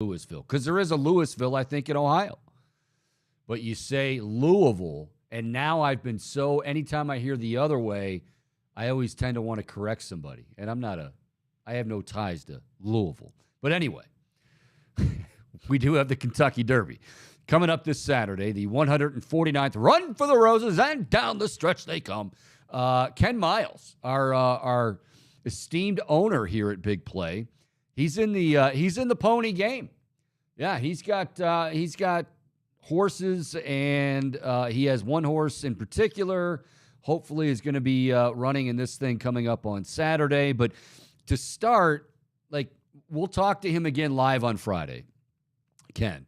Louisville, because there is a Louisville, I think, in Ohio. But you say Louisville, and now I've been so, anytime I hear the other way, I always tend to want to correct somebody. And I have no ties to Louisville. But anyway, we do have the Kentucky Derby coming up this Saturday, the 149th Run for the Roses, and down the stretch they come. Ken Miles, our esteemed owner here at Big Play, he's in the pony game. Yeah, he's got horses, and he has one horse in particular. Hopefully, is going to be running in this thing coming up on Saturday. But to start, we'll talk to him again live on Friday, Ken,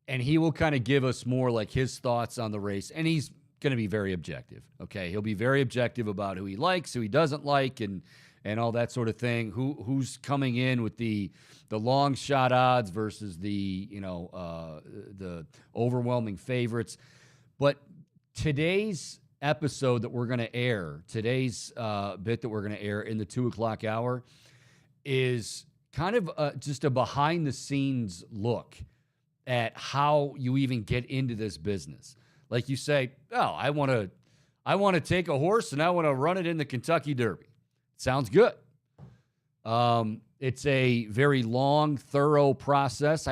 and he will kind of give us more his thoughts on the race, and he's going to be very objective. Okay, he'll be very objective about who he likes, who he doesn't like, and all that sort of thing. Who's coming in with the long shot odds versus the overwhelming favorites. But today's episode that we're going to air, today's bit that we're going to air in the 2:00 hour, is kind of just a behind the scenes look at how you even get into this business. Like you say, I want to take a horse and I want to run it in the Kentucky Derby. Sounds good. It's a very long, thorough process.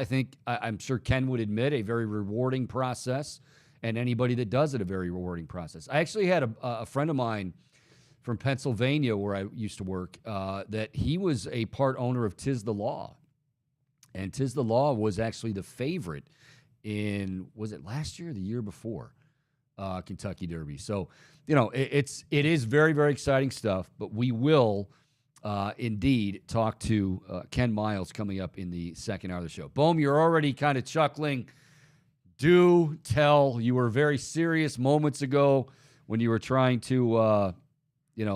I'm sure Ken would admit, a very rewarding process, and anybody that does it, a very rewarding process. I actually had a friend of mine from Pennsylvania where I used to work, that he was a part owner of Tis the Law. And Tis the Law was actually the favorite in, was it last year or the year before, Kentucky Derby. So, it is very, very exciting stuff, but we will indeed talk to Ken Miles coming up in the second hour of the show. Boom, you're already kind of chuckling. Do tell. You were very serious moments ago when you were trying to,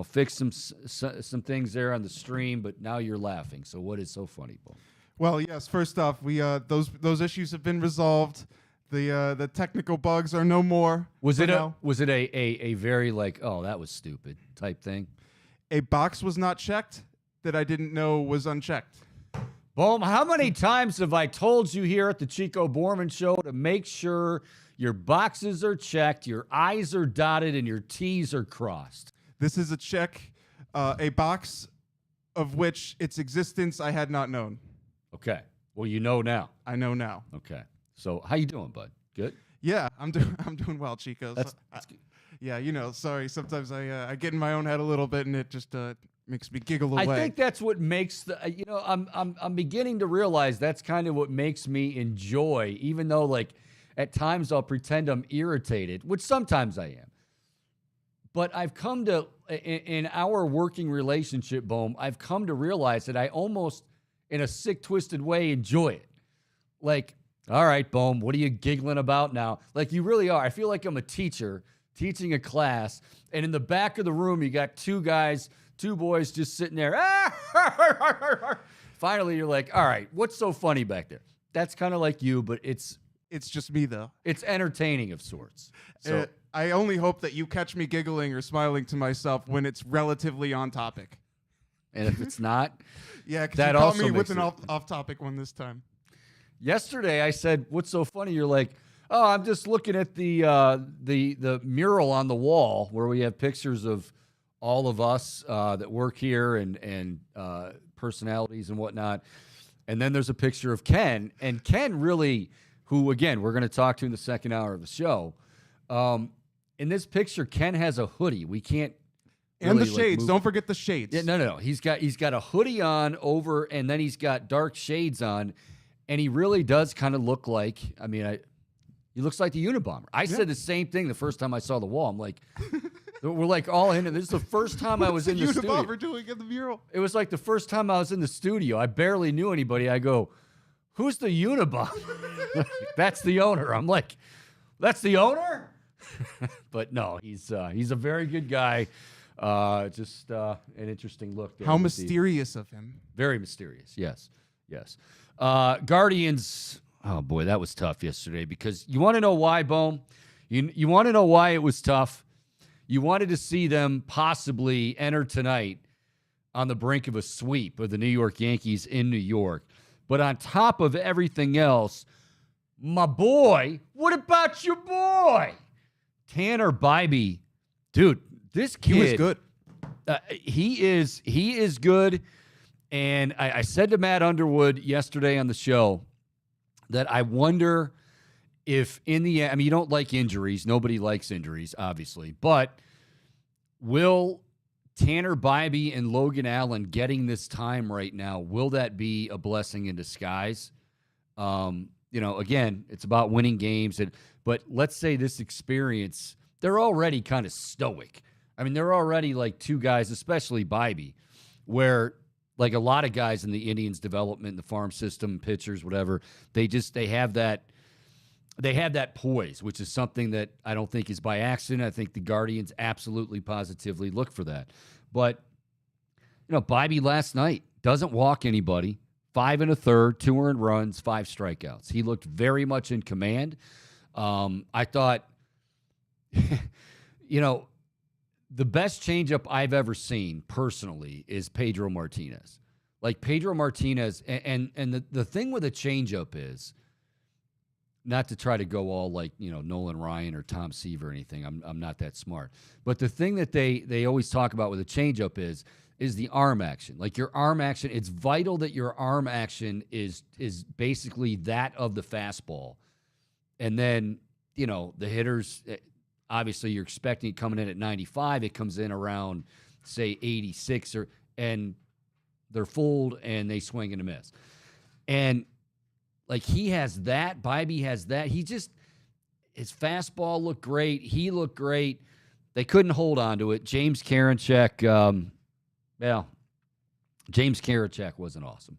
fix some things there on the stream, but now you're laughing. So what is so funny, Boom? Well, yes. First off, we those issues have been resolved. The technical bugs are no more. Was it a very that was stupid type thing? A box was not checked that I didn't know was unchecked. Boom. How many times have I told you here at the Chico Bormann Show to make sure your boxes are checked, your I's are dotted, and your T's are crossed? This is a check, a box of which its existence I had not known. Okay. Well, you know now. I know now. Okay. So how you doing, bud? Good? Yeah, I'm doing well, Chico. That's good. Yeah, sorry. Sometimes I get in my own head a little bit, and it just makes me giggle away. I think that's what makes I'm beginning to realize that's kind of what makes me enjoy, even though at times I'll pretend I'm irritated, which sometimes I am. But I've come to, in our working relationship, Boom, I've come to realize that I almost, in a sick, twisted way, enjoy it. All right, Boom, what are you giggling about now? You really are. I feel like I'm a teacher teaching a class, and in the back of the room, you got two boys just sitting there. Finally, you're like, all right, what's so funny back there? That's kind of like you, but it's just me, though. It's entertaining of sorts. So I only hope that you catch me giggling or smiling to myself when it's relatively on topic. And if it's not, yeah, because you caught me with an off-topic one this time. Yesterday, I said, "What's so funny?" You're like, "Oh, I'm just looking at the mural on the wall where we have pictures of all of us that work here and personalities and whatnot." And then there's a picture of Ken, and Ken really, who again we're going to talk to in the second hour of the show. In this picture, Ken has a hoodie. We can't. And the shades. Don't forget the shades. Yeah, no. He's got a hoodie on over, and then he's got dark shades on, and he really does kind of look like. He looks like the Unabomber. I said the same thing the first time I saw the wall. I'm like, we're all in it. This is the first time I was in the studio. Unabomber doing in the mural? It was the first time I was in the studio. I barely knew anybody. I go, "Who's the Unabomber?" That's the owner. I'm like, "That's the owner?" But no, he's a very good guy. Just an interesting look there. How mysterious of him. Very mysterious. Yes. Guardians. Oh boy, that was tough yesterday because you want to know why, Bohm? You want to know why it was tough? You wanted to see them possibly enter tonight on the brink of a sweep of the New York Yankees in New York. But on top of everything else, my boy, what about your boy? Tanner Bybee, dude, this kid. He was good. He is good. And I said to Matt Underwood yesterday on the show that I wonder if in the end, I mean, you don't like injuries. Nobody likes injuries, obviously. But will Tanner Bybee and Logan Allen getting this time right now, will that be a blessing in disguise? Again, it's about winning games. But let's say this experience, they're already kind of stoic. I mean, they're already like two guys, especially Bybee, where like a lot of guys in the Indians development, the farm system, pitchers, whatever, they have that poise, which is something that I don't think is by accident. I think the Guardians absolutely positively look for that. But, Bybee last night doesn't walk anybody. 5 1/3, 2 earned runs, 5 strikeouts. He looked very much in command. I thought, the best changeup I've ever seen personally is Pedro Martinez. Like Pedro Martinez, and the thing with a changeup is, not to try to go all like, Nolan Ryan or Tom Seaver or anything. I'm not that smart. But the thing that they always talk about with a changeup is the arm action. Like your arm action, it's vital that your arm action is basically that of the fastball. And then, the hitters, obviously you're expecting it coming in at 95. It comes in around, say, 86, and they're fooled and they swing and a miss. And like he has that, Bybee has that. His fastball looked great. He looked great. They couldn't hold on to it. James Karinchak, James Karinchak wasn't awesome.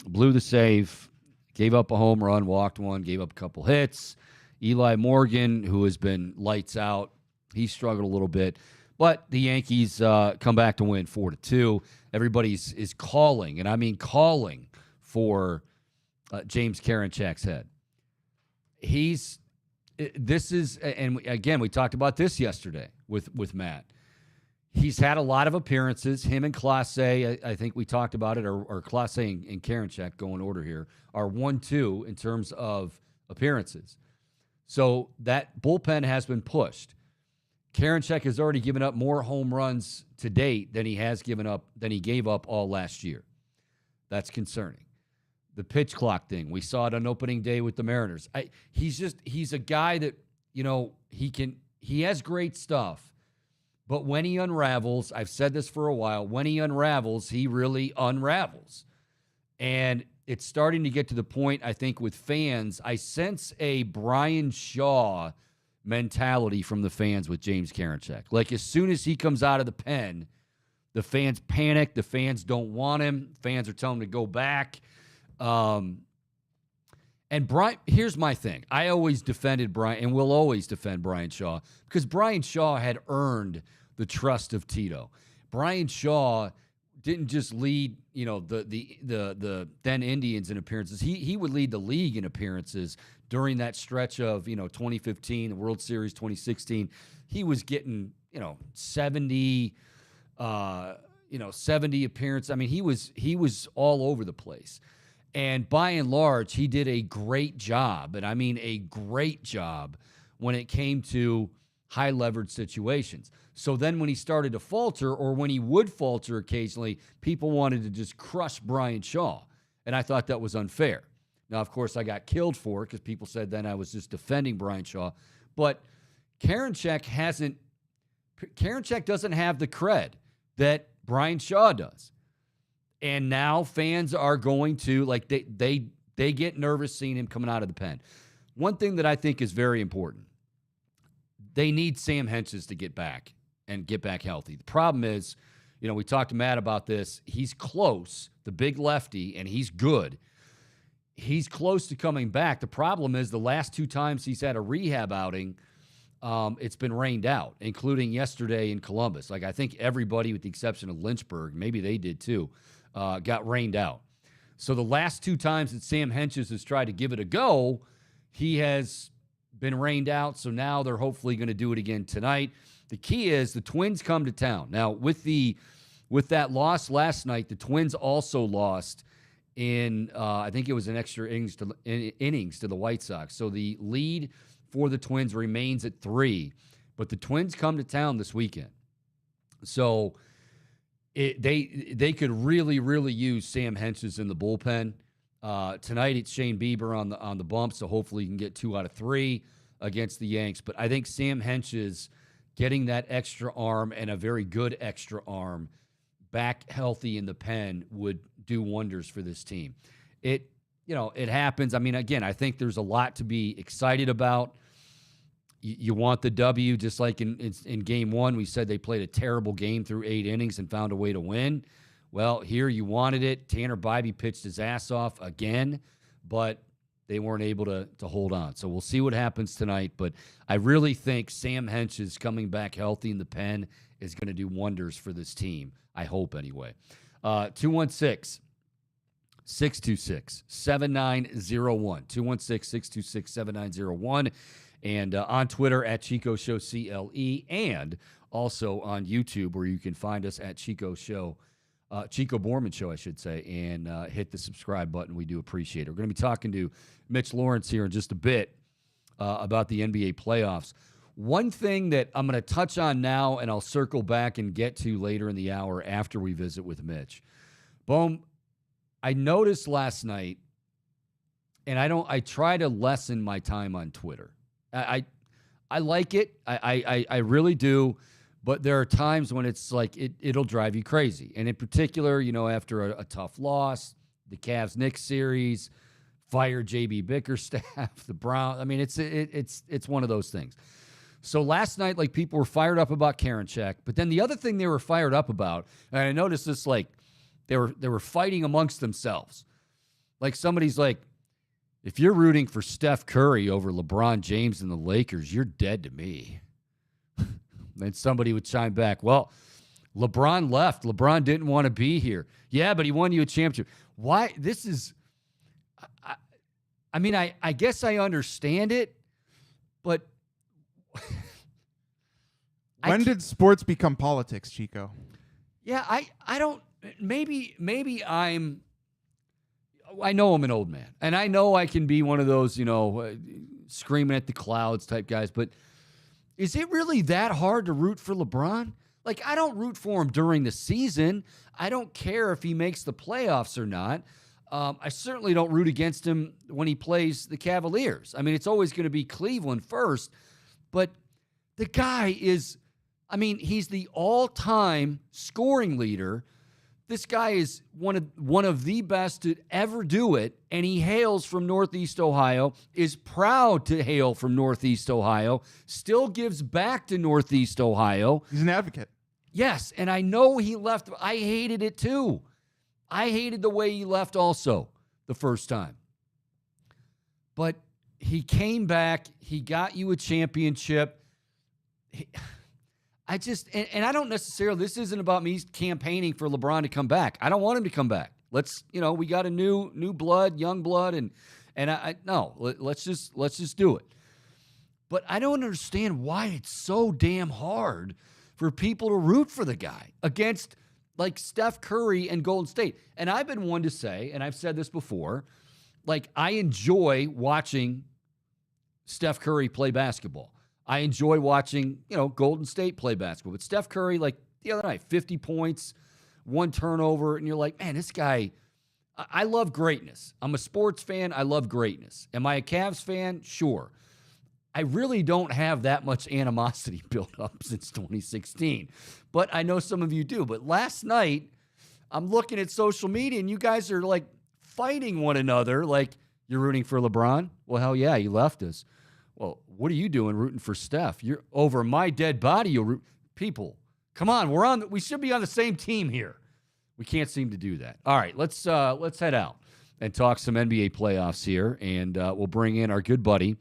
Blew the save, gave up a home run, walked one, gave up a couple hits. Eli Morgan, who has been lights out, he struggled a little bit. But the Yankees come back to win 4-2. Everybody is calling, and I mean calling for James Karinchak's head. And again, we talked about this yesterday with Matt. He's had a lot of appearances. Him and Clase, I think we talked about it, or Clase and Karinchak, go in order here, are 1-2 in terms of appearances. So that bullpen has been pushed. Karinchak has already given up more home runs to date than he gave up all last year. That's concerning. The pitch clock thing, we saw it on opening day with the Mariners. He's a guy that, he has great stuff. But when he unravels, I've said this for a while, when he unravels, he really unravels. And it's starting to get to the point, I think, with fans. I sense a Brian Shaw mentality from the fans with James Karinchak. Like, as soon as he comes out of the pen, the fans panic. The fans don't want him. Fans are telling him to go back. And Brian, here's my thing. I always defended Brian, and will always defend Brian Shaw, because Brian Shaw had earned the trust of Tito. Brian Shaw didn't just lead, the then Indians in appearances. He would lead the league in appearances during that stretch of, 2015, the World Series 2016. He was getting, 70 appearances. I mean, he was all over the place. And by and large, he did a great job, and I mean a great job, when it came to high-leverage situations. So then when he started to falter, or when he would falter occasionally, people wanted to just crush Brian Shaw, and I thought that was unfair. Now, of course, I got killed for it because people said then I was just defending Brian Shaw. But Karinchak doesn't have the cred that Brian Shaw does. And now fans are going to, like, they get nervous seeing him coming out of the pen. One thing that I think is very important, they need Sam Hentges to get back and get back healthy. The problem is, we talked to Matt about this. He's close, the big lefty, and he's good. He's close to coming back. The problem is the last 2 times he's had a rehab outing, it's been rained out, including yesterday in Columbus. Like, I think everybody, with the exception of Lynchburg, maybe they did too, got rained out. So the last 2 times that Sam Hentges has tried to give it a go, he has been rained out. So now they're hopefully going to do it again tonight. The key is the Twins come to town. Now, with that loss last night, the Twins also lost in I think it was an extra innings to the White Sox. So the lead for the Twins remains at 3, but the Twins come to town this weekend. So they could really, really use Sam Hentges in the bullpen. Tonight it's Shane Bieber on the bump, so hopefully you can get 2 out of 3 against the Yanks. But I think Sam Hentges getting that extra arm and a very good extra arm back healthy in the pen would do wonders for this team. It happens. I mean, again, I think there's a lot to be excited about. You want the W, just like in game 1, we said they played a terrible game through 8 innings and found a way to win. Well, here you wanted it. Tanner Bybee pitched his ass off again, but they weren't able to hold on. So we'll see what happens tonight. But I really think Sam Hentges coming back healthy in the pen is going to do wonders for this team. I hope anyway. 216-626-7901. 216-626-7901. And on Twitter at Chico Show CLE, and also on YouTube where you can find us at Chico Bormann Show, I should say, and hit the subscribe button. We do appreciate it. We're going to be talking to Mitch Lawrence here in just a bit about the NBA playoffs. One thing that I'm going to touch on now, and I'll circle back and get to later in the hour after we visit with Mitch. Boom, I noticed last night, and I try to lessen my time on Twitter. I like it. I really do. But there are times when it's like it'll drive you crazy. And in particular, after a tough loss, the Cavs-Knicks series, fire JB Bickerstaff, the Browns. I mean, it's one of those things. So last night, like, people were fired up about Karinchak, but then the other thing they were fired up about, and I noticed this, like, they were fighting amongst themselves. Like, somebody's like, if you're rooting for Steph Curry over LeBron James and the Lakers, you're dead to me. Then somebody would chime back, well, LeBron left. LeBron didn't want to be here. Yeah, but he won you a championship. Why? This is, I mean, I guess I understand it, but when did sports become politics, Chico? Yeah, I don't, maybe I know I'm an old man, and I know I can be one of those, screaming at the clouds type guys, but is it really that hard to root for LeBron? Like, I don't root for him during the season. I don't care if he makes the playoffs or not. I certainly don't root against him when he plays the Cavaliers. I mean, it's always going to be Cleveland first, but the guy is, I mean, he's the all-time scoring leader. This guy is one of the best to ever do it, and he hails from Northeast Ohio, is proud to hail from Northeast Ohio, still gives back to Northeast Ohio. He's an advocate. Yes, and I know he left. I hated it too. I hated the way he left also the first time. But he came back. He got you a championship. I don't necessarily, this isn't about me campaigning for LeBron to come back. I don't want him to come back. Let's, we got a new blood, young blood, and let's just do it. But I don't understand why it's so damn hard for people to root for the guy against, like, Steph Curry and Golden State. And I've been one to say, and I've said this before, like, I enjoy watching Steph Curry play basketball. I enjoy watching, Golden State play basketball. But Steph Curry, like the other night, 50 points, 1 turnover, and you're like, man, this guy, I love greatness. I'm a sports fan. I love greatness. Am I a Cavs fan? Sure. I really don't have that much animosity built up since 2016. But I know some of you do. But last night, I'm looking at social media, and you guys are, like, fighting one another. Like, you're rooting for LeBron? Well, hell yeah, he left us. Well, what are you doing rooting for Steph? You're over my dead body. You'll root. People, come on. We should be on the same team here. We can't seem to do that. All right, let's head out and talk some NBA playoffs here, and we'll bring in our good buddy.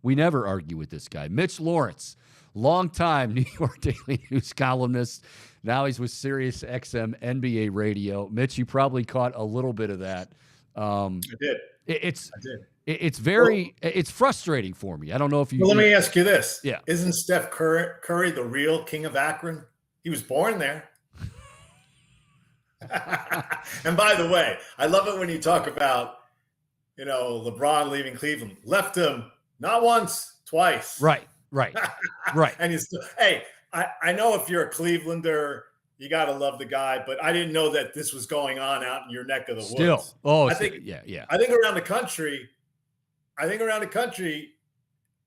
We never argue with this guy, Mitch Lawrence, longtime New York Daily News columnist. Now he's with Sirius XM NBA Radio. Mitch, you probably caught a little bit of that. I did. I did. It's very, it's frustrating for me. I don't know if you. Well, let me ask you this. Yeah. Isn't Steph Curry the real king of Akron? He was born there. And by the way, I love it when you talk about, LeBron leaving Cleveland. Left him not once, twice. Right. And you still, hey, I know if you're a Clevelander, you got to love the guy, but I didn't know that this was going on out in your neck of the woods. Oh, I think around the country,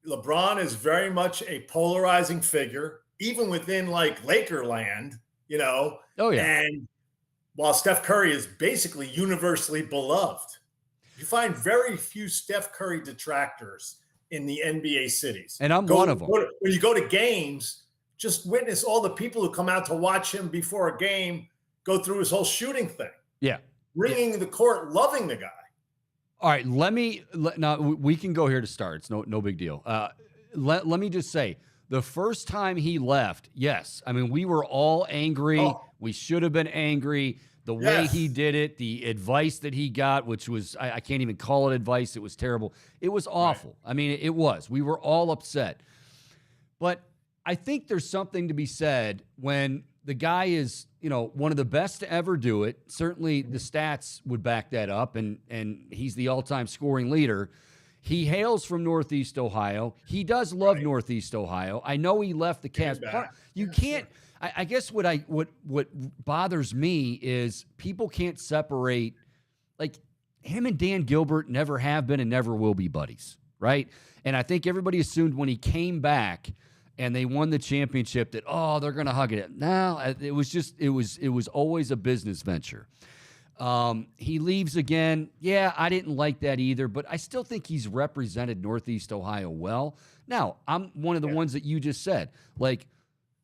LeBron is very much a polarizing figure, even within like Laker land, Oh, yeah. And while Steph Curry is basically universally beloved, you find very few Steph Curry detractors in the NBA cities. And I'm one of them. When you go to games, just witness all the people who come out to watch him before a game go through his whole shooting thing. Yeah. Ringing the court, loving the guy. All right, now we can go here to start. It's no big deal. Let me just say, the first time he left, yes, I mean, we were all angry. Oh. We should have been angry. The way he did it, the advice that he got, which was, I can't even call it advice. It was terrible. It was awful. Right. I mean, it was. We were all upset. But I think there's something to be said when the guy is, one of the best to ever do it. Certainly the stats would back that up, and he's the all-time scoring leader. He hails from Northeast Ohio. He does love Northeast Ohio. I know he left the Cavs. You can't. Sure. I guess what bothers me is people can't separate. Like, him and Dan Gilbert never have been and never will be buddies, right? And I think everybody assumed when he came back and they won the championship that, they're going to hug it. No, it was always a business venture. He leaves again. Yeah, I didn't like that either, but I still think he's represented Northeast Ohio well. Now, I'm one of the ones that you just said. Like,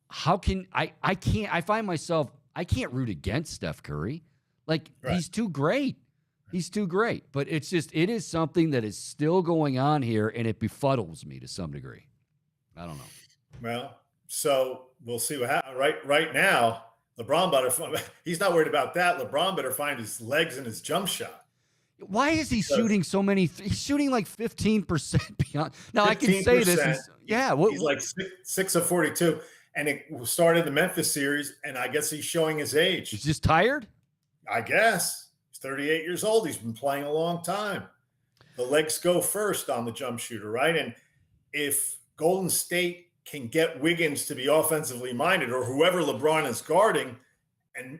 how can I find myself, I can't root against Steph Curry. Like, he's too great. He's too great. But it is something that is still going on here, and it befuddles me to some degree. I don't know. Well, so we'll see what happens. Right now, LeBron better. He's not worried about that. LeBron better find his legs in his jump shot. Why is he shooting so many? He's shooting like 15% beyond. Now, I can say this. He's like 6 of 42. And it started the Memphis series, and I guess he's showing his age. He's just tired? I guess. He's 38 years old. He's been playing a long time. The legs go first on the jump shooter, right? And if Golden State can get Wiggins to be offensively minded, or whoever LeBron is guarding, and,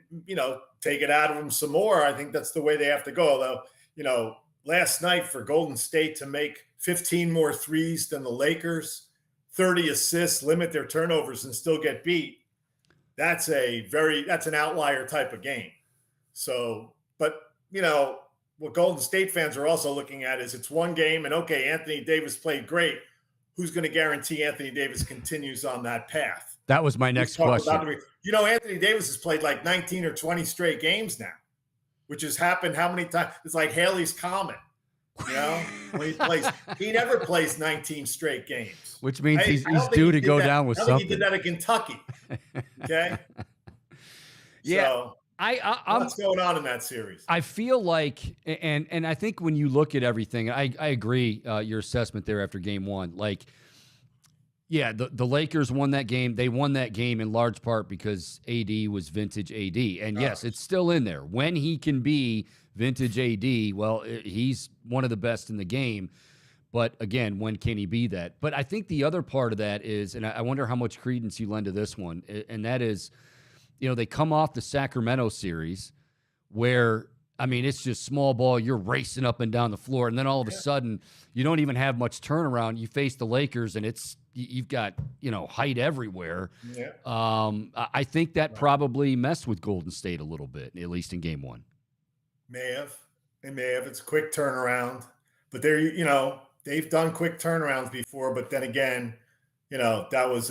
take it out of him some more, I think that's the way they have to go. Although, last night for Golden State to make 15 more threes than the Lakers, 30 assists, limit their turnovers, and still get beat, that's an outlier type of game. So, but, what Golden State fans are also looking at is it's one game, and okay, Anthony Davis played great. Who's going to guarantee Anthony Davis continues on that path? That was my next question. Anthony Davis has played like 19 or 20 straight games now, which has happened how many times? It's like Haley's Comet. When he never plays 19 straight games, which means he's due to go down with something. He did that at Kentucky. Okay. Yeah. So, what's going on in that series? I feel like, and I think when you look at everything, I agree your assessment there after game one. Like, yeah, the Lakers won that game. They won that game in large part because AD was vintage AD. And yes, it's still in there. When he can be vintage AD, well, he's one of the best in the game. But again, when can he be that? But I think the other part of that is, and I wonder how much credence you lend to this one, and that is, they come off the Sacramento series where, I mean, it's just small ball. You're racing up and down the floor. And then all of a sudden, you don't even have much turnaround. You face the Lakers, and you've got, height everywhere. Yeah. I think that probably messed with Golden State a little bit, at least in game one. They may have. It's a quick turnaround. But they've done quick turnarounds before. But then again, that was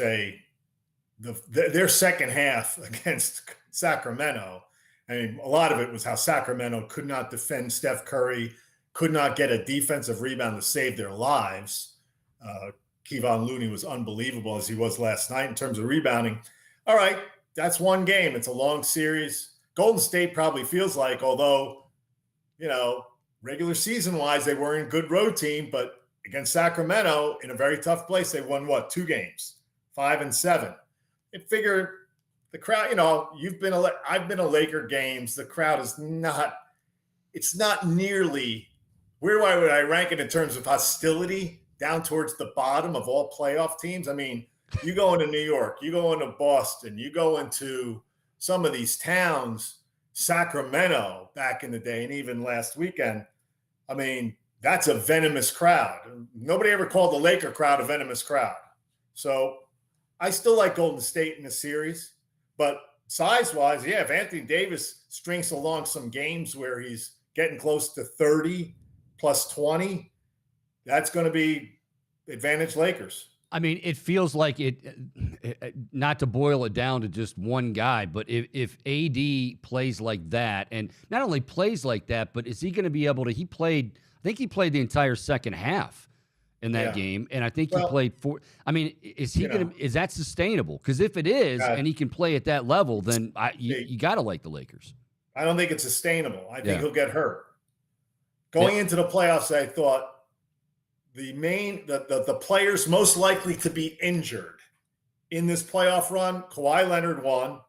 their second half against Sacramento. I mean, a lot of it was how Sacramento could not defend Steph Curry, could not get a defensive rebound to save their lives. Kevon Looney was unbelievable as he was last night in terms of rebounding. All right, that's one game. It's a long series. Golden State probably feels like, although, regular season-wise, they weren't a good road team, but against Sacramento in a very tough place, they won, 2 games, 5-7. They figure the crowd, I've been to Laker games. The crowd is not, it's not nearly, where would I rank it in terms of hostility? Down towards the bottom of all playoff teams. I mean, you go into New York, you go into Boston, you go into some of these towns, Sacramento back in the day, and even last weekend. I mean, that's a venomous crowd. Nobody ever called the Laker crowd a venomous crowd. So I still like Golden State in the series, but size-wise, yeah, if Anthony Davis strings along some games where he's getting close to 30 plus 20, that's going to be advantage Lakers. I mean, it feels like not to boil it down to just one guy, but if AD plays like that, and not only plays like that, but is he going to be able to, I think he played the entire second half in that game, and I think he played is that sustainable? Because if it is, and he can play at that level, then you got to like the Lakers. I don't think it's sustainable. I think he'll get hurt. Going into the playoffs, I thought, the players most likely to be injured in this playoff run, Kawhi Leonard 1,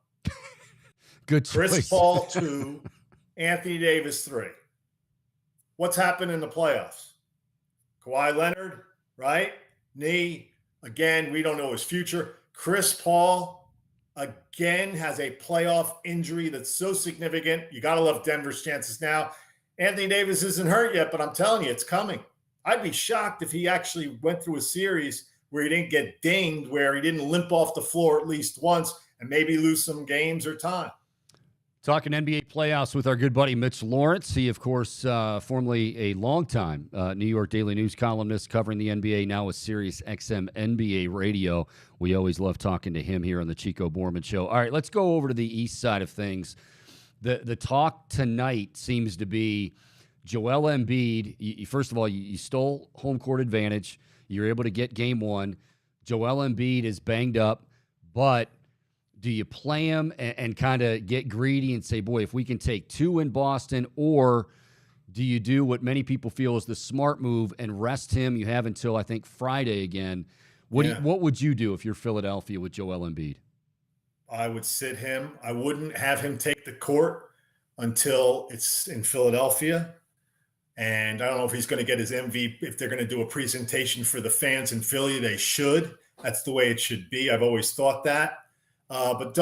good Chris choice. Paul 2, Anthony Davis 3. What's happened in the playoffs? Kawhi Leonard, right? Knee. Again, we don't know his future. Chris Paul, again, has a playoff injury that's so significant. You got to love Denver's chances now. Anthony Davis isn't hurt yet, but I'm telling you, it's coming. I'd be shocked if he actually went through a series where he didn't get dinged, where he didn't limp off the floor at least once and maybe lose some games or time. Talking NBA playoffs with our good buddy Mitch Lawrence. He, of course, formerly a longtime New York Daily News columnist covering the NBA, now with Sirius XM NBA Radio. We always love talking to him here on the Chico Bormann Show. All right, let's go over to the east side of things. The talk tonight seems to be Joel Embiid. First of all, you stole home court advantage. You're able to get game one. Joel Embiid is banged up, but do you play him and kind of get greedy and say, boy, if we can take 2 in Boston, or do you do what many people feel is the smart move and rest him? You have until, I think, Friday again. What would you do if you're Philadelphia with Joel Embiid? I would sit him. I wouldn't have him take the court until it's in Philadelphia. And I don't know if he's going to get his MVP. If they're going to do a presentation for the fans in Philly, they should. That's the way it should be. I've always thought that. But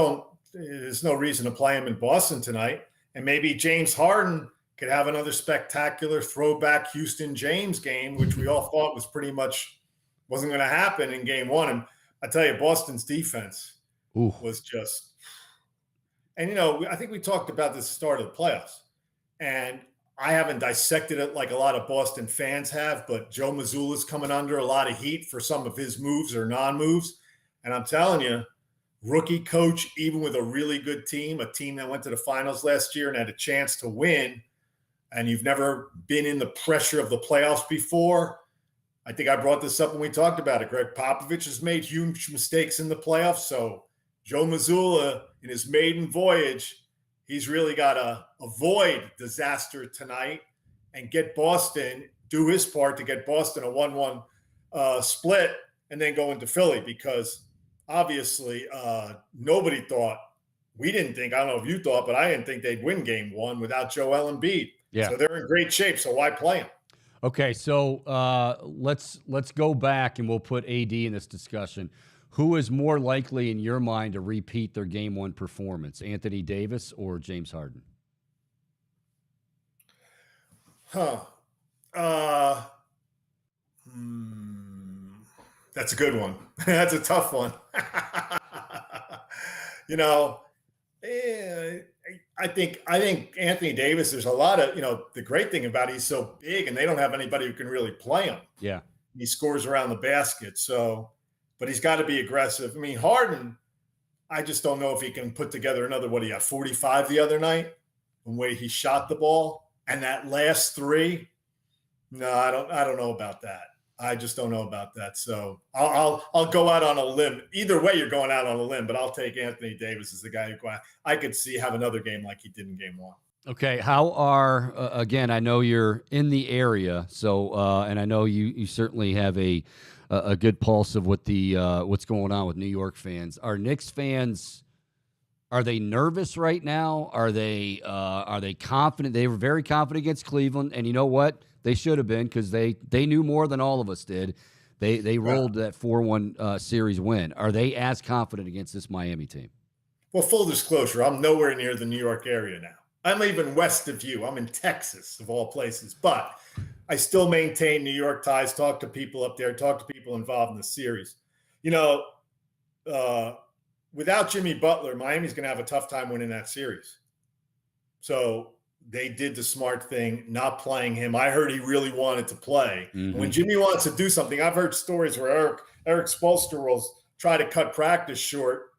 there's no reason to play him in Boston tonight. And maybe James Harden could have another spectacular throwback Houston James game, which we all thought was pretty much wasn't going to happen in game one. And I tell you, Boston's defense was just, and I think we talked about this start of the playoffs, and I haven't dissected it like a lot of Boston fans have, but Joe Mazzulla's coming under a lot of heat for some of his moves or non-moves. And I'm telling you, rookie coach, even with a really good team, a team that went to the finals last year and had a chance to win, and you've never been in the pressure of the playoffs before. I think I brought this up when we talked about it. Greg Popovich has made huge mistakes in the playoffs. So Joe Mazzulla, in his maiden voyage, he's really got to avoid disaster tonight and get Boston, do his part to get Boston a 1-1 split and then go into Philly, because obviously nobody thought, we didn't think, I don't know if you thought, but I didn't think they'd win game one without Joel Embiid. Yeah. So they're in great shape. So why play him? Okay, so let's go back and we'll put AD in this discussion. Who is more likely in your mind to repeat their game one performance, Anthony Davis or James Harden? That's a good one. That's a tough one. I think Anthony Davis, there's a lot of, the great thing about it, he's so big and they don't have anybody who can really play him. Yeah. He scores around the basket. So, but he's got to be aggressive. I mean, Harden, I just don't know if he can put together another, 45 the other night, the way he shot the ball. And that last 3, no, I don't know about that. I just don't know about that. So I'll go out on a limb. Either way, you're going out on a limb, but I'll take Anthony Davis as the guy who I could see have another game like he did in game one. Okay. How are, again, I know you're in the area, so, and I know you certainly have a good pulse of what what's going on with New York fans. Are Knicks fans Are they nervous right now? Are they confident? They were very confident against Cleveland, and you know what? They should have been, because they knew more than all of us did. They rolled that 4-1 series win. Are they as confident against this Miami team? Well, full disclosure, I'm nowhere near the New York area now. I'm even west of you. I'm in Texas, of all places. But I still maintain New York ties, talk to people up there, talk to people involved in the series. You know, without Jimmy Butler, Miami's going to have a tough time winning that series. So they did the smart thing, not playing him. I heard he really wanted to play. Mm-hmm. When Jimmy wants to do something, I've heard stories where Eric Spoelstra will try to cut practice short,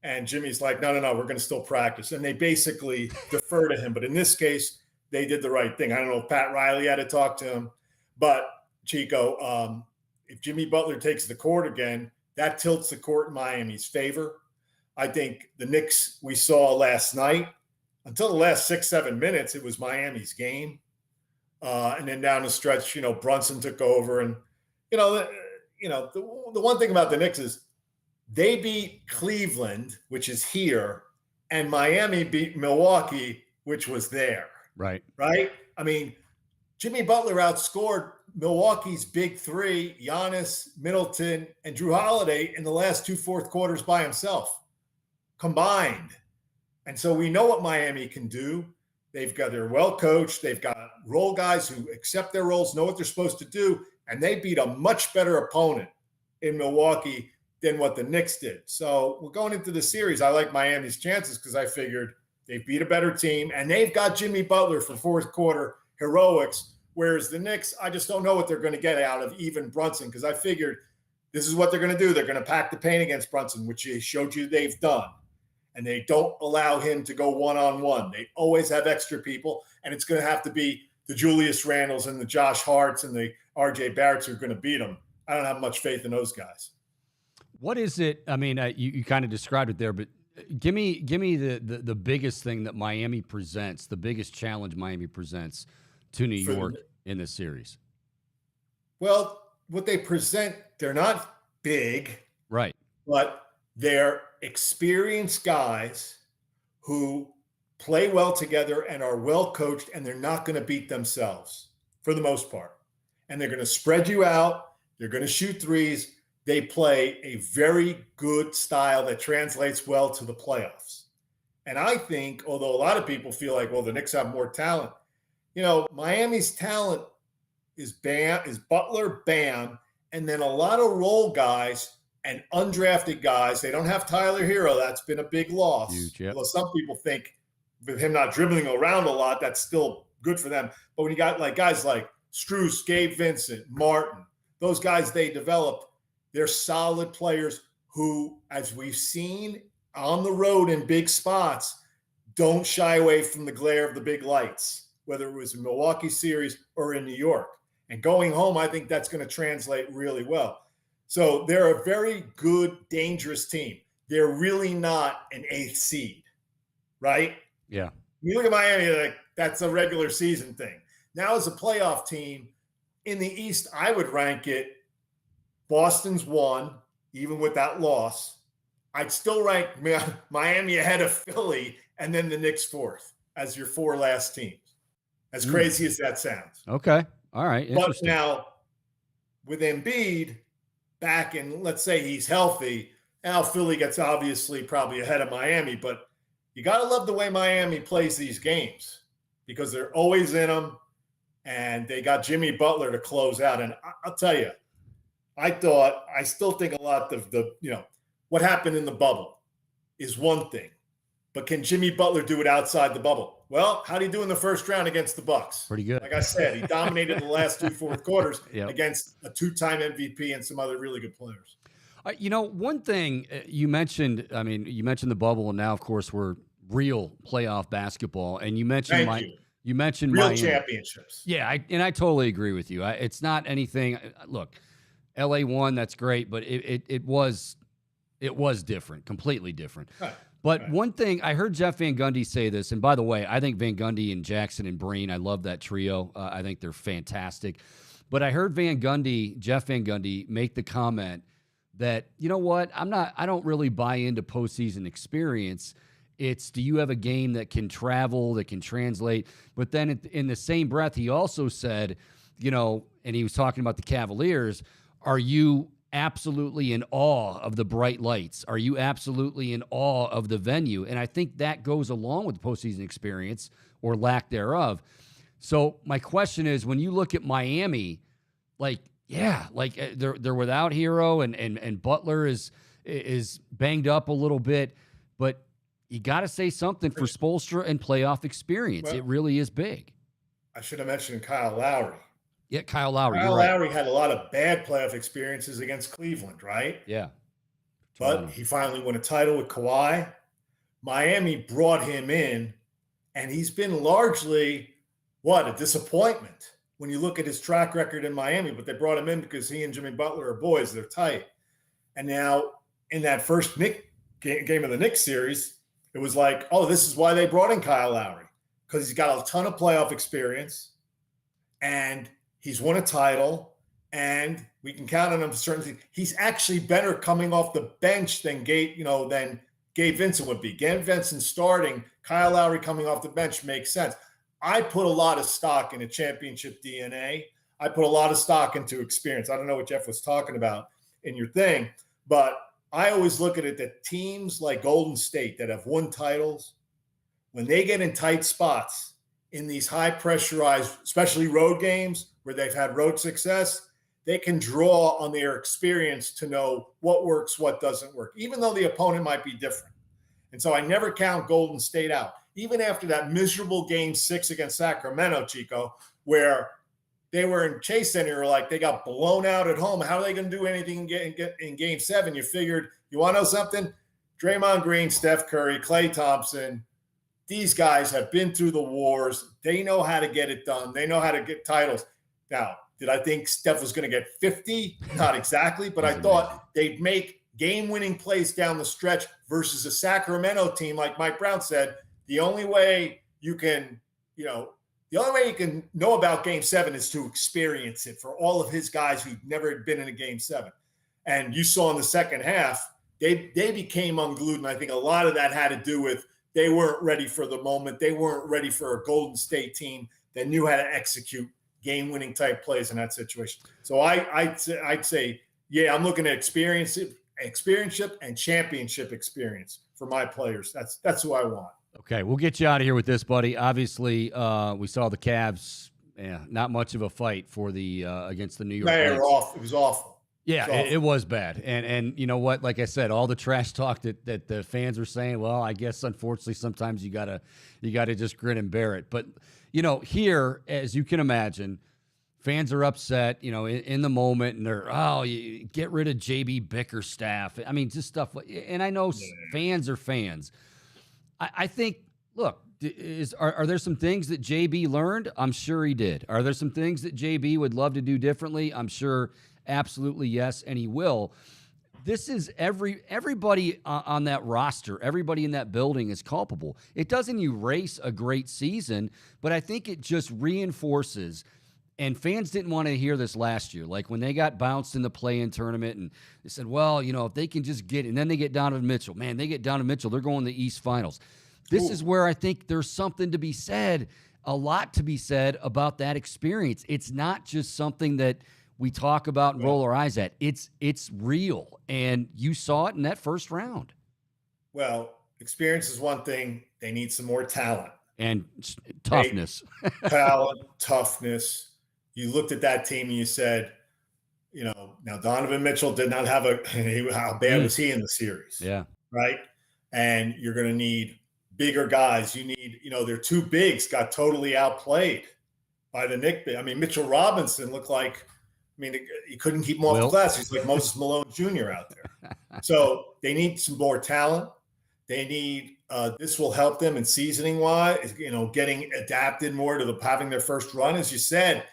and Jimmy's like, no, we're going to still practice. And they basically defer to him. But in this case, they did the right thing. I don't know if Pat Riley had to talk to him, but Chico, if Jimmy Butler takes the court again, that tilts the court in Miami's favor. I think the Knicks we saw last night, until the last 6-7 minutes, it was Miami's game. And then down the stretch, Brunson took over. And, the one thing about the Knicks is they beat Cleveland, which is here, and Miami beat Milwaukee, which was there. Right. I mean, Jimmy Butler outscored Milwaukee's big three, Giannis, Middleton, and Drew Holiday, in the last 2 fourth quarters by himself combined. And so we know what Miami can do. They're well coached. They've got role guys who accept their roles, know what they're supposed to do, and they beat a much better opponent in Milwaukee than what the Knicks did. So we're going into the series. I like Miami's chances because I figured they beat a better team, and they've got Jimmy Butler for fourth quarter heroics, whereas the Knicks, I just don't know what they're going to get out of even Brunson, because I figured this is what they're going to do. They're going to pack the paint against Brunson, which they showed you they've done. And they don't allow him to go one-on-one. They always have extra people, and it's going to have to be the Julius Randles and the Josh Harts and the RJ Barretts who are going to beat them. I don't have much faith in those guys. What is it? I mean, you kind of described it there, but give me the biggest thing that Miami presents, the biggest challenge Miami presents to New York in this series. Well, what they present, they're not big. Right. But they're experienced guys who play well together and are well coached, and they're not going to beat themselves for the most part. And they're going to spread you out. They're going to shoot threes. They play a very good style that translates well to the playoffs. And I think, although a lot of people feel like, well, the Knicks have more talent, Miami's talent is Butler, Bam, and then a lot of role guys and undrafted guys. They don't have Tyler Hero. That's been a big loss. Huge, yep. Although some people think with him not dribbling around a lot, that's still good for them. But when you got guys like Strus, Gabe Vincent, Martin, those guys they developed, they're solid players who, as we've seen on the road in big spots, don't shy away from the glare of the big lights, whether it was in Milwaukee series or in New York. And going home, I think that's going to translate really well. So they're a very good, dangerous team. They're really not an 8th seed, right? Yeah. You look at Miami, that's a regular season thing. Now as a playoff team, in the East, I would rank it Boston's 1, even with that loss. I'd still rank Miami ahead of Philly, and then the Knicks 4th as your 4 last teams. As crazy as that sounds. Okay. All right. But now with Embiid back, and let's say he's healthy, now Philly gets obviously probably ahead of Miami, but you got to love the way Miami plays these games because they're always in them, and they got Jimmy Butler to close out. And I'll tell you, I still think a lot of what happened in the bubble is one thing, but can Jimmy Butler do it outside the bubble? Well, how did he do in the first round against the Bucks? Pretty good. Like I said, he dominated the last 2 fourth quarters Yep. against a 2-time MVP and some other really good players. One thing you mentioned, you mentioned the bubble, and now, of course, we're real playoff basketball. And you mentioned you mentioned real Miami. Championships. Yeah, I totally agree with you. It's not anything. Look, LA won. That's great, but it was different, completely different. Right. But one thing, I heard Jeff Van Gundy say this, and by the way, I think Van Gundy and Jackson and Breen, I love that trio. I think they're fantastic. But I heard Jeff Van Gundy, make the comment that, you know what, I don't really buy into postseason experience. It's, do you have a game that can travel, that can translate? But then in the same breath, he also said, and he was talking about the Cavaliers, are you absolutely in awe of the bright lights? Are you absolutely in awe of the venue? And I think that goes along with the postseason experience or lack thereof. So my question is, when you look at Miami, they're without Hero and Butler is banged up a little bit, but you got to say something for Spoelstra and playoff experience. It really is big. I should have mentioned Kyle Lowry. Yeah, Kyle Lowry. Kyle Lowry had a lot of bad playoff experiences against Cleveland, right? Yeah. But he finally won a title with Kawhi. Miami brought him in, and he's been largely, a disappointment when you look at his track record in Miami. But they brought him in because he and Jimmy Butler are boys. They're tight. And now in that first game of the Knicks series, it was like, oh, this is why they brought in Kyle Lowry, because he's got a ton of playoff experience, and he's won a title, and we can count on him for certain things. He's actually better coming off the bench than Gabe Vincent would be. Gabe Vincent starting, Kyle Lowry coming off the bench makes sense. I put a lot of stock in a championship DNA. I put a lot of stock into experience. I don't know what Jeff was talking about in your thing, but I always look at it that teams like Golden State that have won titles, when they get in tight spots in these high pressurized, especially road games where they've had road success, they can draw on their experience to know what works, what doesn't work, even though the opponent might be different. And so I never count Golden State out. Even after that miserable game 6 against Sacramento, Chico, where they were in Chase Center, like they got blown out at home. How are they going to do anything in game 7? You figured, you want to know something? Draymond Green, Steph Curry, Klay Thompson, these guys have been through the wars. They know how to get it done. They know how to get titles. Now, did I think Steph was going to get 50? Not exactly, but I thought they'd make game-winning plays down the stretch versus a Sacramento team, like Mike Brown said. The only way you can, know about Game 7 is to experience it for all of his guys who've never been in a Game 7. And you saw in the second half, they became unglued, and I think a lot of that had to do with they weren't ready for the moment. They weren't ready for a Golden State team that knew how to execute game-winning type plays in that situation. So I'd say, yeah, I'm looking at experience and championship experience for my players. That's who I want. Okay, we'll get you out of here with this, buddy. Obviously, we saw the Cavs. Yeah, not much of a fight for the against the New York Knicks. It was awful. Yeah, it was bad. And you know what? Like I said, all the trash talk that the fans were saying, well, I guess unfortunately sometimes you gotta just grin and bear it. But here, as you can imagine, fans are upset, in the moment, and they're, you get rid of JB Bickerstaff. I mean, just stuff like, and I know fans are fans. I think, look, are there some things that JB learned? I'm sure he did. Are there some things that JB would love to do differently? I'm sure, absolutely yes, and he will. This is everybody on that roster, everybody in that building is culpable. It doesn't erase a great season, but I think it just reinforces. And fans didn't want to hear this last year. Like when they got bounced in the play-in tournament and they said, well, if they can just get it. And then they get Donovan Mitchell. Man, they get Donovan Mitchell. They're going to the East Finals. This is where I think there's something to be said, a lot to be said about that experience. It's not just something that we talk about and roll our eyes at. It's real. And you saw it in that first round. Well, experience is one thing. They need some more talent. And toughness. Talent, toughness. You looked at that team and you said, now Donovan Mitchell did not have how bad was he in the series? Yeah. Right. And you're going to need bigger guys. You need, their two bigs got totally outplayed by the Knicks. I mean, Mitchell Robinson looked like, you couldn't keep him off the glass. He's like Moses Malone Jr. out there. So they need some more talent. They need, this will help them in seasoning wise, getting adapted more to having their first run. As you said,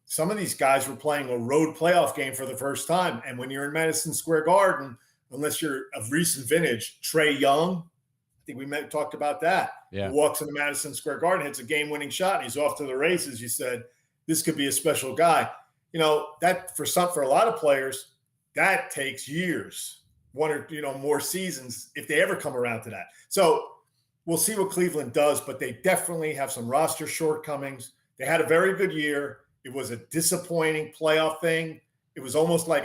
some of these guys were playing a road playoff game for the first time. And when you're in Madison Square Garden, unless you're of recent vintage, Trae Young, I think we talked about that. Yeah. He walks into Madison Square Garden, hits a game-winning shot, and he's off to the races. You said, this could be a special guy. That for a lot of players, that takes years, one or more seasons, if they ever come around to that. So we'll see what Cleveland does, but they definitely have some roster shortcomings. They had a very good year. It was a disappointing playoff thing. It was almost like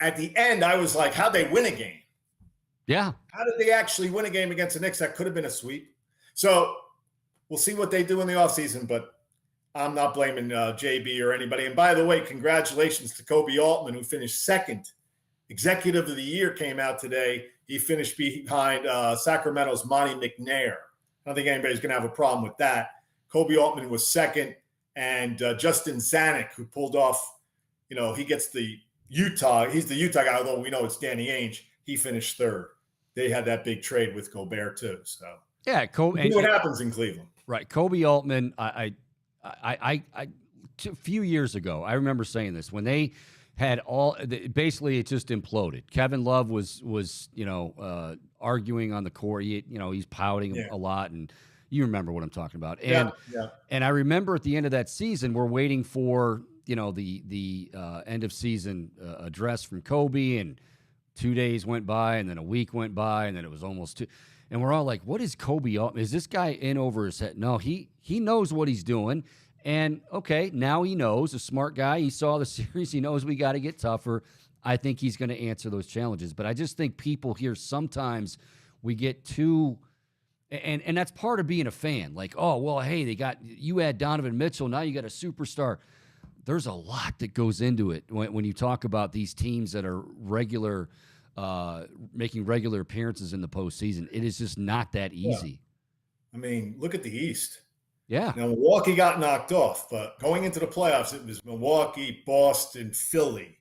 at the end, I was like, how'd they win a game? Yeah. How did they actually win a game against the Knicks? That could have been a sweep. So we'll see what they do in the offseason, but I'm not blaming JB or anybody. And by the way, congratulations to Kobe Altman, who finished second. Executive of the Year came out today. He finished behind Sacramento's Monty McNair. I don't think anybody's going to have a problem with that. Kobe Altman was second, and Justin Zanuck, who pulled off, he gets the Utah. He's the Utah guy, although we know it's Danny Ainge. He finished third. They had that big trade with Gobert too. So yeah, see what happens in Cleveland. Right, Kobe Altman. A few years ago, I remember saying this when they had basically it just imploded. Kevin Love was arguing on the court. He's pouting a lot, and you remember what I'm talking about. And and I remember at the end of that season, we're waiting for the end of season address from Kobe, and 2 days went by, and then a week went by, and then it was almost 2. And we're all like, what is Kobe Altman? Is this guy in over his head? No, he knows what he's doing. And, okay, now he knows. A smart guy. He saw the series. He knows we got to get tougher. I think he's going to answer those challenges. But I just think people here sometimes we get too – and that's part of being a fan. Like, oh, well, hey, you had Donovan Mitchell. Now you got a superstar. There's a lot that goes into it when you talk about these teams that are making regular appearances in the postseason. It is just not that easy. Yeah. I mean, look at the East. Yeah. Now, Milwaukee got knocked off, but going into the playoffs, it was Milwaukee, Boston, Philly,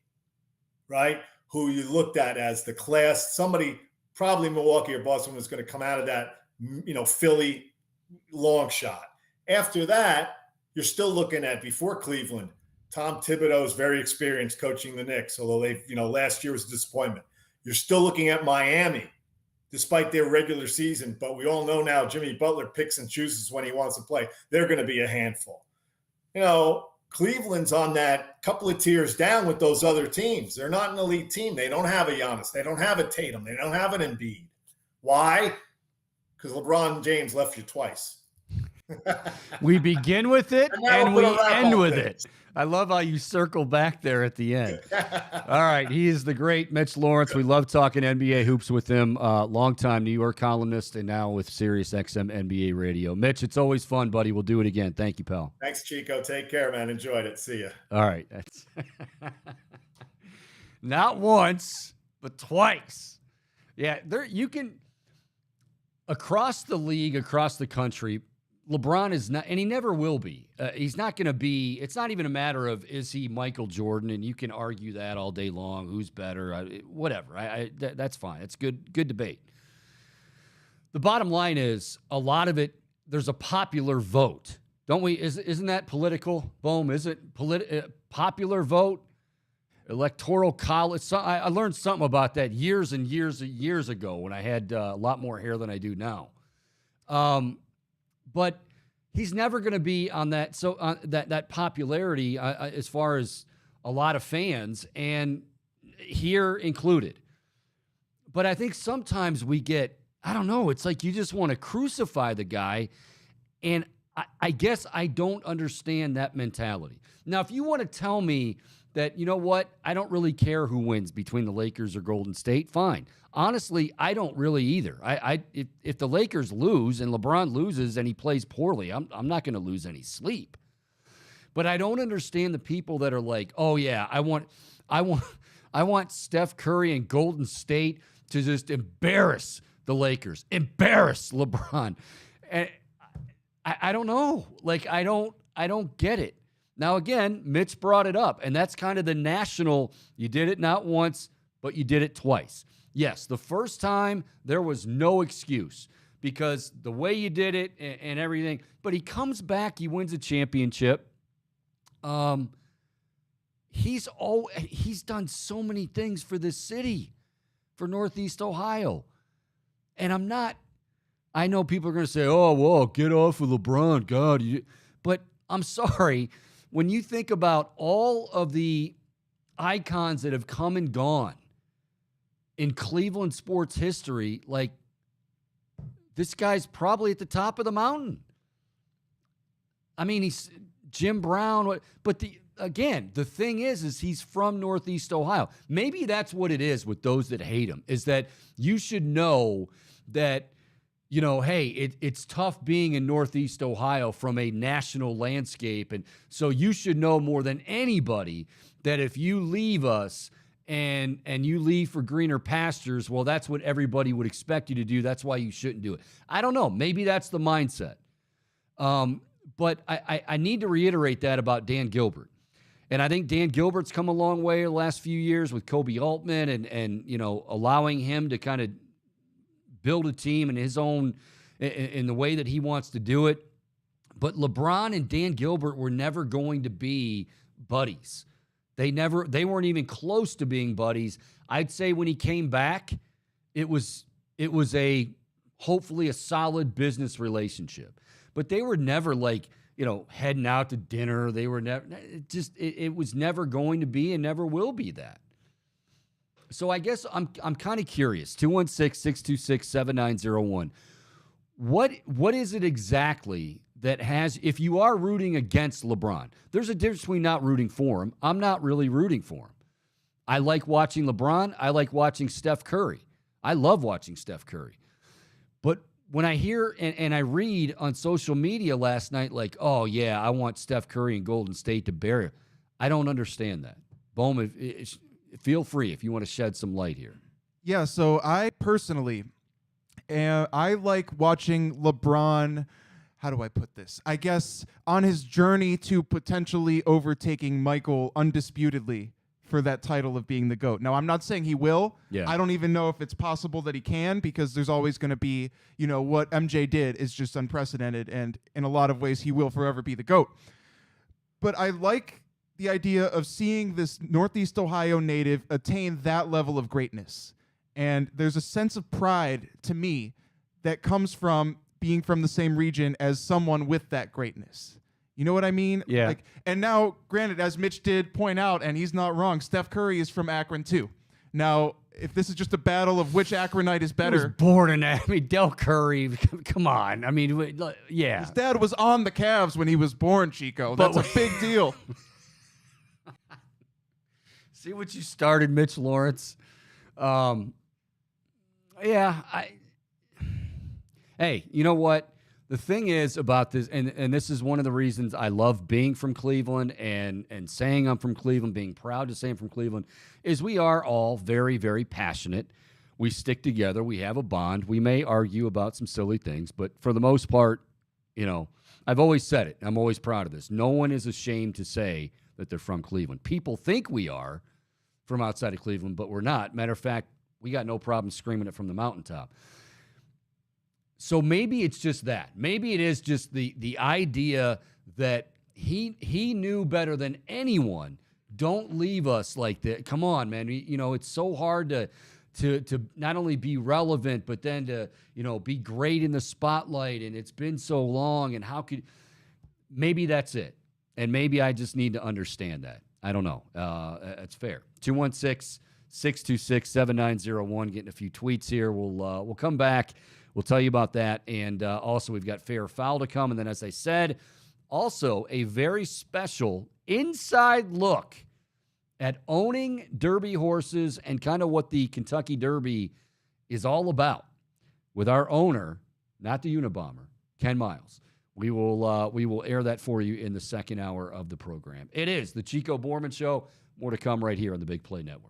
right? Who you looked at as the class. Somebody, probably Milwaukee or Boston, was going to come out of that, Philly long shot. After that, you're still looking at, before Cleveland, Tom Thibodeau is very experienced coaching the Knicks, although last year was a disappointment. You're still looking at Miami, despite their regular season. But we all know now Jimmy Butler picks and chooses when he wants to play. They're going to be a handful. Cleveland's on that couple of tiers down with those other teams. They're not an elite team. They don't have a Giannis. They don't have a Tatum. They don't have an Embiid. Why? Because LeBron James left you twice. We begin with it and we end with it. I love how you circle back there at the end. All right. He is the great Mitch Lawrence. We love talking NBA hoops with him. Longtime New York columnist and now with Sirius XM NBA Radio. Mitch, it's always fun, buddy. We'll do it again. Thank you, pal. Thanks, Chico. Take care, man. Enjoyed it. See ya. All right. That's not once, but twice. Yeah, you can across the league, across the country. LeBron is not, and he never will be. He's not going to be. It's not even a matter of is he Michael Jordan, and you can argue that all day long. Who's better? Whatever. That's fine. It's good debate. The bottom line is a lot of it. There's a popular vote, don't we? Isn't that political? Boom. Is it popular vote? Electoral college. I learned something about that years and years ago when I had a lot more hair than I do now. But he's never going to be on that that popularity as far as a lot of fans, and here included. But I think sometimes we get, I don't know, it's like you just want to crucify the guy, and I guess I don't understand that mentality. Now, if you want to tell me that, you know what, I don't really care who wins between the Lakers or Golden State, fine. Honestly, I don't really either. If the Lakers lose and LeBron loses and he plays poorly, I'm not going to lose any sleep. But I don't understand the people that are like, oh yeah, I want Steph Curry and Golden State to just embarrass the Lakers, embarrass LeBron. And I don't know. Like I don't get it. Now, again, Mitch brought it up, and that's kind of the national, you did it not once, but you did it twice. Yes, the first time, there was no excuse because the way you did it and everything, but he comes back, he wins a championship. He's done so many things for this city, for Northeast Ohio. And I know people are going to say, oh, well, get off of LeBron, God. But I'm sorry. When you think about all of the icons that have come and gone in Cleveland sports history, like this guy's probably at the top of the mountain. I mean, he's Jim Brown, but the thing is he's from Northeast Ohio. Maybe that's what it is with those that hate him, is that you should know that, hey, it's tough being in Northeast Ohio from a national landscape. And so you should know more than anybody that if you leave us and you leave for greener pastures, well, that's what everybody would expect you to do. That's why you shouldn't do it. I don't know. Maybe that's the mindset. But I need to reiterate that about Dan Gilbert. And I think Dan Gilbert's come a long way the last few years with Kobe Altman and allowing him to kind of build a team in his own, in the way that he wants to do it. But LeBron and Dan Gilbert were never going to be buddies. They weren't even close to being buddies. I'd say when he came back, it was hopefully a solid business relationship. But they were never like, heading out to dinner. They were never, it was never going to be and never will be that. So I guess I'm kind of curious. 216-626-7901. What is it exactly that has, if you are rooting against LeBron, there's a difference between not rooting for him. I'm not really rooting for him. I like watching LeBron. I like watching Steph Curry. I love watching Steph Curry. But when I hear and I read on social media last night, like, oh, yeah, I want Steph Curry and Golden State to bury her, I don't understand that. Bowman, feel free if you want to shed some light here. Yeah, so I personally, I like watching LeBron, how do I put this? I guess on his journey to potentially overtaking Michael undisputedly for that title of being the GOAT. Now, I'm not saying he will. Yeah. I don't even know if it's possible that he can, because there's always going to be, what MJ did is just unprecedented, and in a lot of ways he will forever be the GOAT. But I like the idea of seeing this Northeast Ohio native attain that level of greatness. And there's a sense of pride to me that comes from being from the same region as someone with that greatness. You know what I mean? Yeah. And now, granted, as Mitch did point out, and he's not wrong, Steph Curry is from Akron too. Now, if this is just a battle of which Akronite is better. He was born in Del Curry. Come on. I mean, yeah. His dad was on the Cavs when he was born, Chico. That's a big deal. See what you started, Mitch Lawrence. Hey, you know what? The thing is about this, and this is one of the reasons I love being from Cleveland and saying I'm from Cleveland, being proud to say I'm from Cleveland, is we are all very, very passionate. We stick together. We have a bond. We may argue about some silly things, but for the most part, I've always said it. I'm always proud of this. No one is ashamed to say that they're from Cleveland. People think we are from outside of Cleveland, but we're not. Matter of fact, we got no problem screaming it from the mountaintop. So maybe it's just that. Maybe it is just the idea that he knew better than anyone. Don't leave us like that. Come on, man. It's so hard to not only be relevant, but then to be great in the spotlight. And it's been so long. And how could? Maybe that's it. And maybe I just need to understand that. I don't know. That's fair. 216-626-7901. Getting a few tweets here. We'll come back. We'll tell you about that. And also, we've got Fair or Foul to come. And then, as I said, also a very special inside look at owning Derby horses and kind of what the Kentucky Derby is all about with our owner, not the Unabomber, Ken Miles. We will air that for you in the second hour of the program. It is the Chico Bormann Show. More to come right here on the Big Play Network.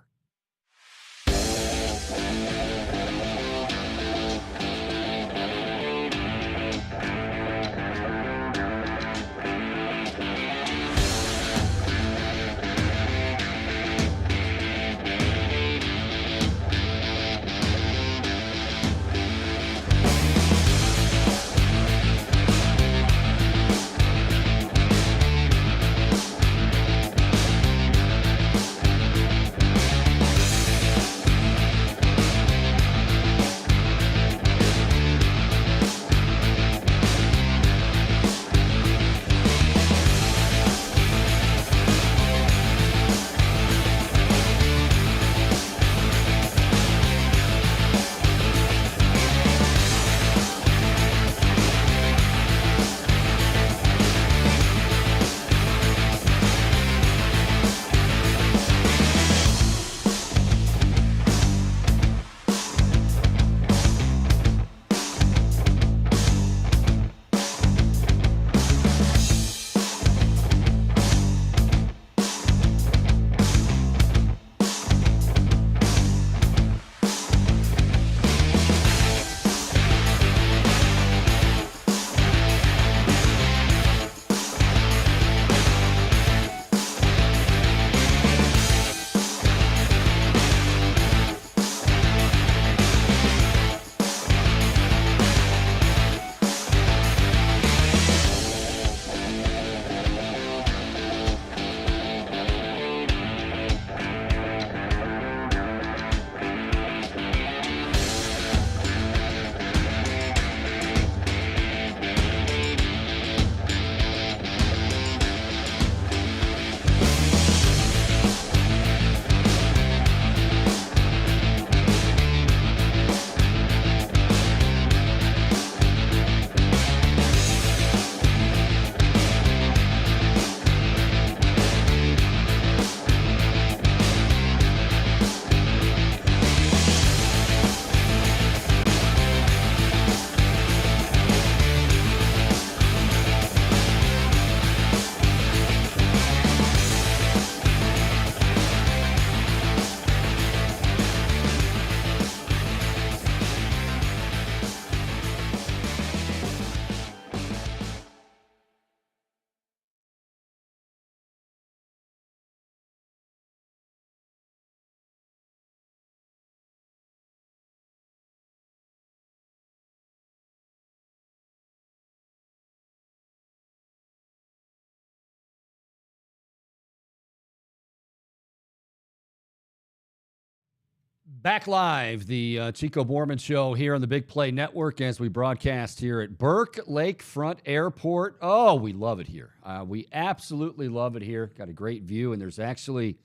Back live, the Chico Bormann Show here on the Big Play Network as we broadcast here at Burke Lakefront Airport. Oh, we love it here. We absolutely love it here. Got a great view, and there's actually,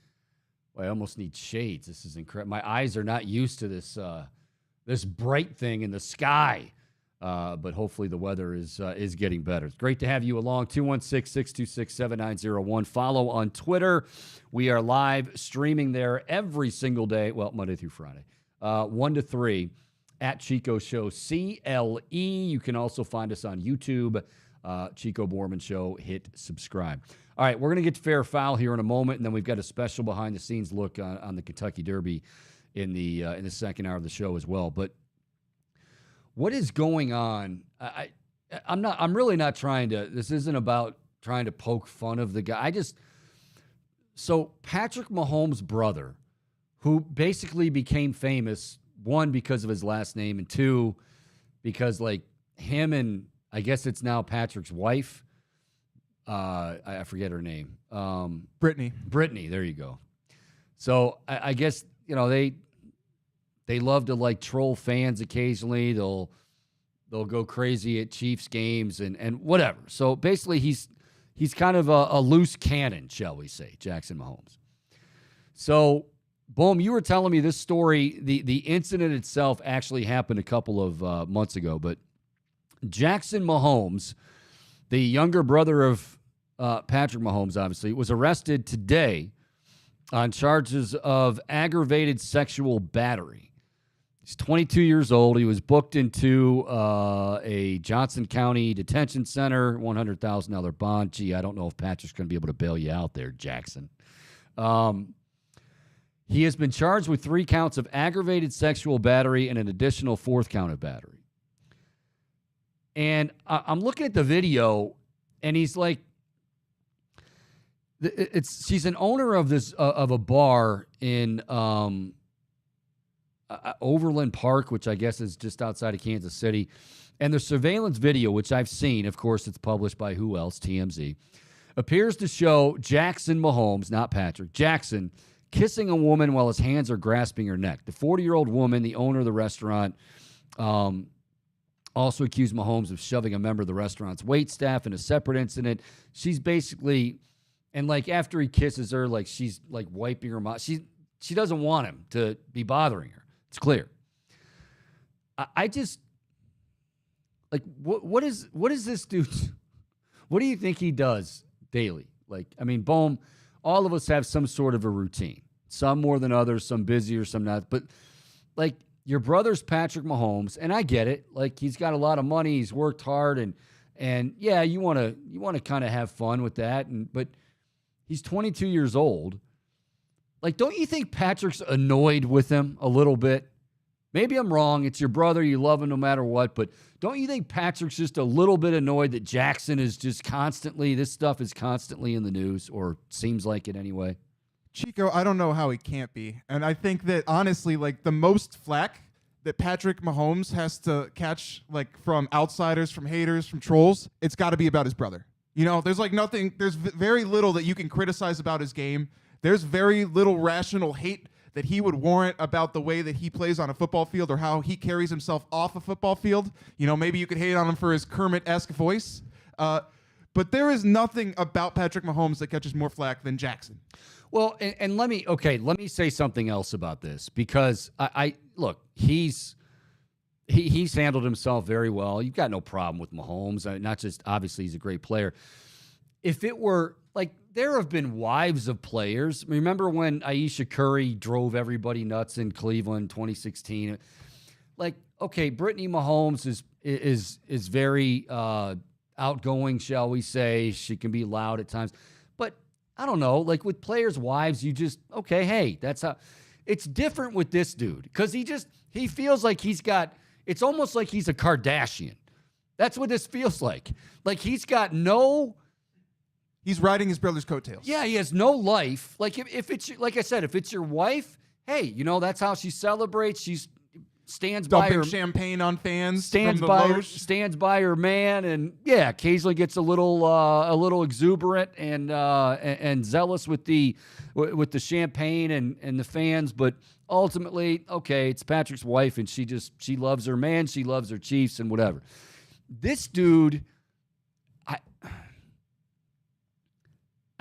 well, I almost need shades. This is incredible. My eyes are not used to this this bright thing in the sky, but hopefully the weather is getting better. It's great to have you along. 216-626-7901. Follow on Twitter. We are live streaming there every single day, well, Monday through Friday, 1 to 3 at Chico Show CLE. You can also find us on YouTube, Chico Bormann Show. Hit subscribe. All right, we're going to get to fair foul here in a moment, and then we've got a special behind-the-scenes look on the Kentucky Derby in the second hour of the show as well. But what is going on? I'm really not trying to. This isn't about trying to poke fun of the guy. So Patrick Mahomes' brother, who basically became famous, one, because of his last name, and two, because like him and I guess it's now Patrick's wife. I forget her name. Brittany. There you go. So I guess, you know, they love to like troll fans occasionally. They'll go crazy at Chiefs games and whatever. So basically he's kind of a loose cannon, shall we say, Jackson Mahomes. So, Boom, you were telling me this story. The incident itself actually happened a couple of months ago, but Jackson Mahomes, the younger brother of Patrick Mahomes, obviously, was arrested today on charges of aggravated sexual battery. He's 22 years old. He was booked into a Johnson County detention center, $100,000 bond. Gee, I don't know if Patrick's going to be able to bail you out there, Jackson. He has been charged with 3 counts of aggravated sexual battery and an additional 4th count of battery. And I'm looking at the video, and he's like, she's an owner of this of a bar in Overland Park, which I guess is just outside of Kansas City. And the surveillance video, which I've seen, of course, it's published by who else? TMZ, appears to show Jackson Mahomes, not Patrick, Jackson, kissing a woman while his hands are grasping her neck. The 40-year-old woman, the owner of the restaurant, also accused Mahomes of shoving a member of the restaurant's waitstaff in a separate incident. She's basically, and like after he kisses her, like she's like wiping her mouth. She doesn't want him to be bothering her. It's clear. I just, like, what is this dude? What do you think he does daily? Like, I mean, Boom, all of us have some sort of a routine. Some more than others, some busier, some not. But, like, your brother's Patrick Mahomes, and I get it. Like, he's got a lot of money. He's worked hard, and yeah, you want to kind of have fun with that. But he's 22 years old. Like, don't you think Patrick's annoyed with him a little bit? Maybe I'm wrong. It's your brother. You love him no matter what. But don't you think Patrick's just a little bit annoyed that Jackson is just constantly, this stuff is constantly in the news, or seems like it anyway? Chico, I don't know how he can't be. And I think that, honestly, like, the most flack that Patrick Mahomes has to catch, like, from outsiders, from haters, from trolls, it's got to be about his brother. You know, there's, like, nothing, there's very little that you can criticize about his game. There's very little rational hate that he would warrant about the way that he plays on a football field or how he carries himself off a football field. You know, maybe you could hate on him for his Kermit-esque voice. But there is nothing about Patrick Mahomes that catches more flack than Jackson. Well, and let me say something else about this, because I look, he's handled himself very well. You've got no problem with Mahomes. Not just, obviously, he's a great player. If it were, like, there have been wives of players. Remember when Aisha Curry drove everybody nuts in Cleveland 2016? Like, okay, Brittany Mahomes is very outgoing, shall we say. She can be loud at times. But I don't know, like with players' wives, you just, okay, hey, that's how. It's different with this dude, because he feels like he's got, it's almost like he's a Kardashian. That's what this feels like. Like he's got no... He's riding his brother's coattails. Yeah, he has no life. Like if it's, like I said, if it's your wife, hey, you know, that's how she celebrates. She's stands by Dumping her champagne on fans. stands from the by loge. stands by her man, and yeah, occasionally gets a little exuberant and zealous with the champagne and the fans, but ultimately, okay, it's Patrick's wife, and she loves her man, she loves her Chiefs, and whatever. This dude, I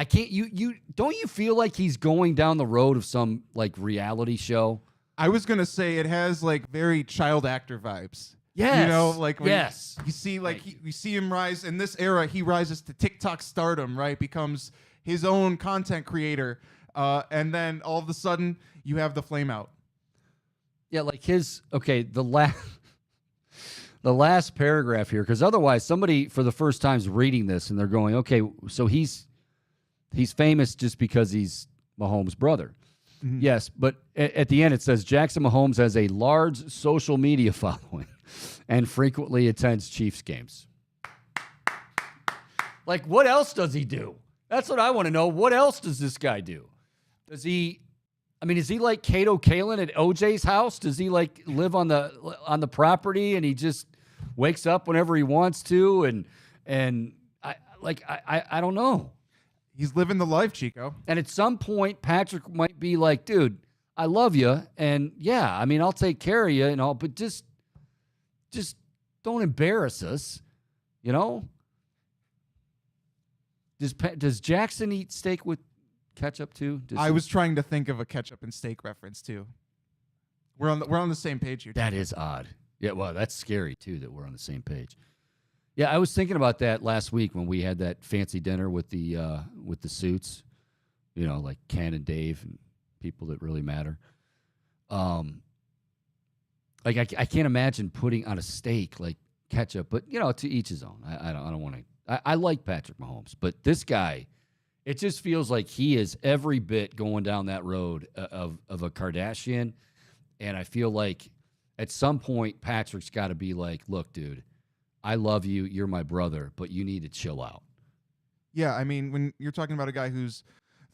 can't. You don't you feel like he's going down the road of some like reality show? I was gonna say it has like very child actor vibes. Yes. You know, like when yes. you see like we see him rise in this era. He rises to TikTok stardom, right? Becomes his own content creator, and then all of a sudden you have the flame out. Yeah, like the last paragraph here, because otherwise somebody for the first time is reading this and they're going, okay, so he's famous just because he's Mahomes' brother. Mm-hmm. Yes, but at the end it says Jackson Mahomes has a large social media following and frequently attends Chiefs games. Like, what else does he do? That's what I want to know. What else does this guy do? Is he like Kato Kalin at OJ's house? Does he like live on the property and he just wakes up whenever he wants to? And I don't know. He's living the life, Chico. And at some point, Patrick might be like, dude, I love you. And yeah, I mean, I'll take care of you and all, but just don't embarrass us, you know? Does Jackson eat steak with ketchup too? I was trying to think of a ketchup and steak reference too. We're on the same page here. That is odd. Yeah, well, that's scary too that we're on the same page. Yeah, I was thinking about that last week when we had that fancy dinner with the suits, you know, like Ken and Dave and people that really matter. Like I can't imagine putting on a steak like ketchup, but you know, to each his own. I don't want to. I like Patrick Mahomes, but this guy, it just feels like he is every bit going down that road of a Kardashian, and I feel like at some point Patrick's got to be like, look, dude, I love you. You're my brother, but you need to chill out. Yeah, I mean, when you're talking about a guy who's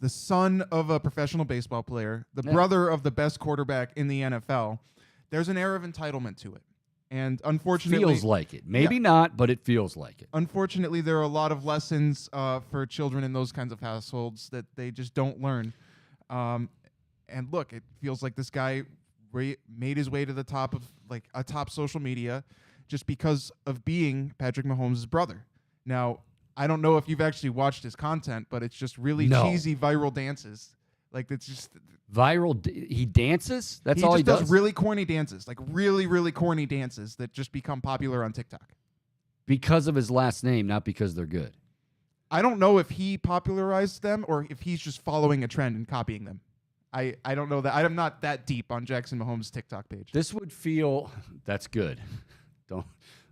the son of a professional baseball player, the brother of the best quarterback in the NFL, there's an air of entitlement to it. And unfortunately... Feels like it. Maybe not, but it feels like it. Unfortunately, there are a lot of lessons for children in those kinds of households that they just don't learn. And look, it feels like this guy made his way to the top of like a top social media just because of being Patrick Mahomes' brother. Now, I don't know if you've actually watched his content, but it's just really cheesy viral dances. Like, it's just... Viral... He dances? That's all he does? He just does really corny dances. Like, really, really corny dances that just become popular on TikTok. Because of his last name, not because they're good. I don't know if he popularized them or if he's just following a trend and copying them. I don't know that. I'm not that deep on Jackson Mahomes' TikTok page. This would feel... That's good. Don't...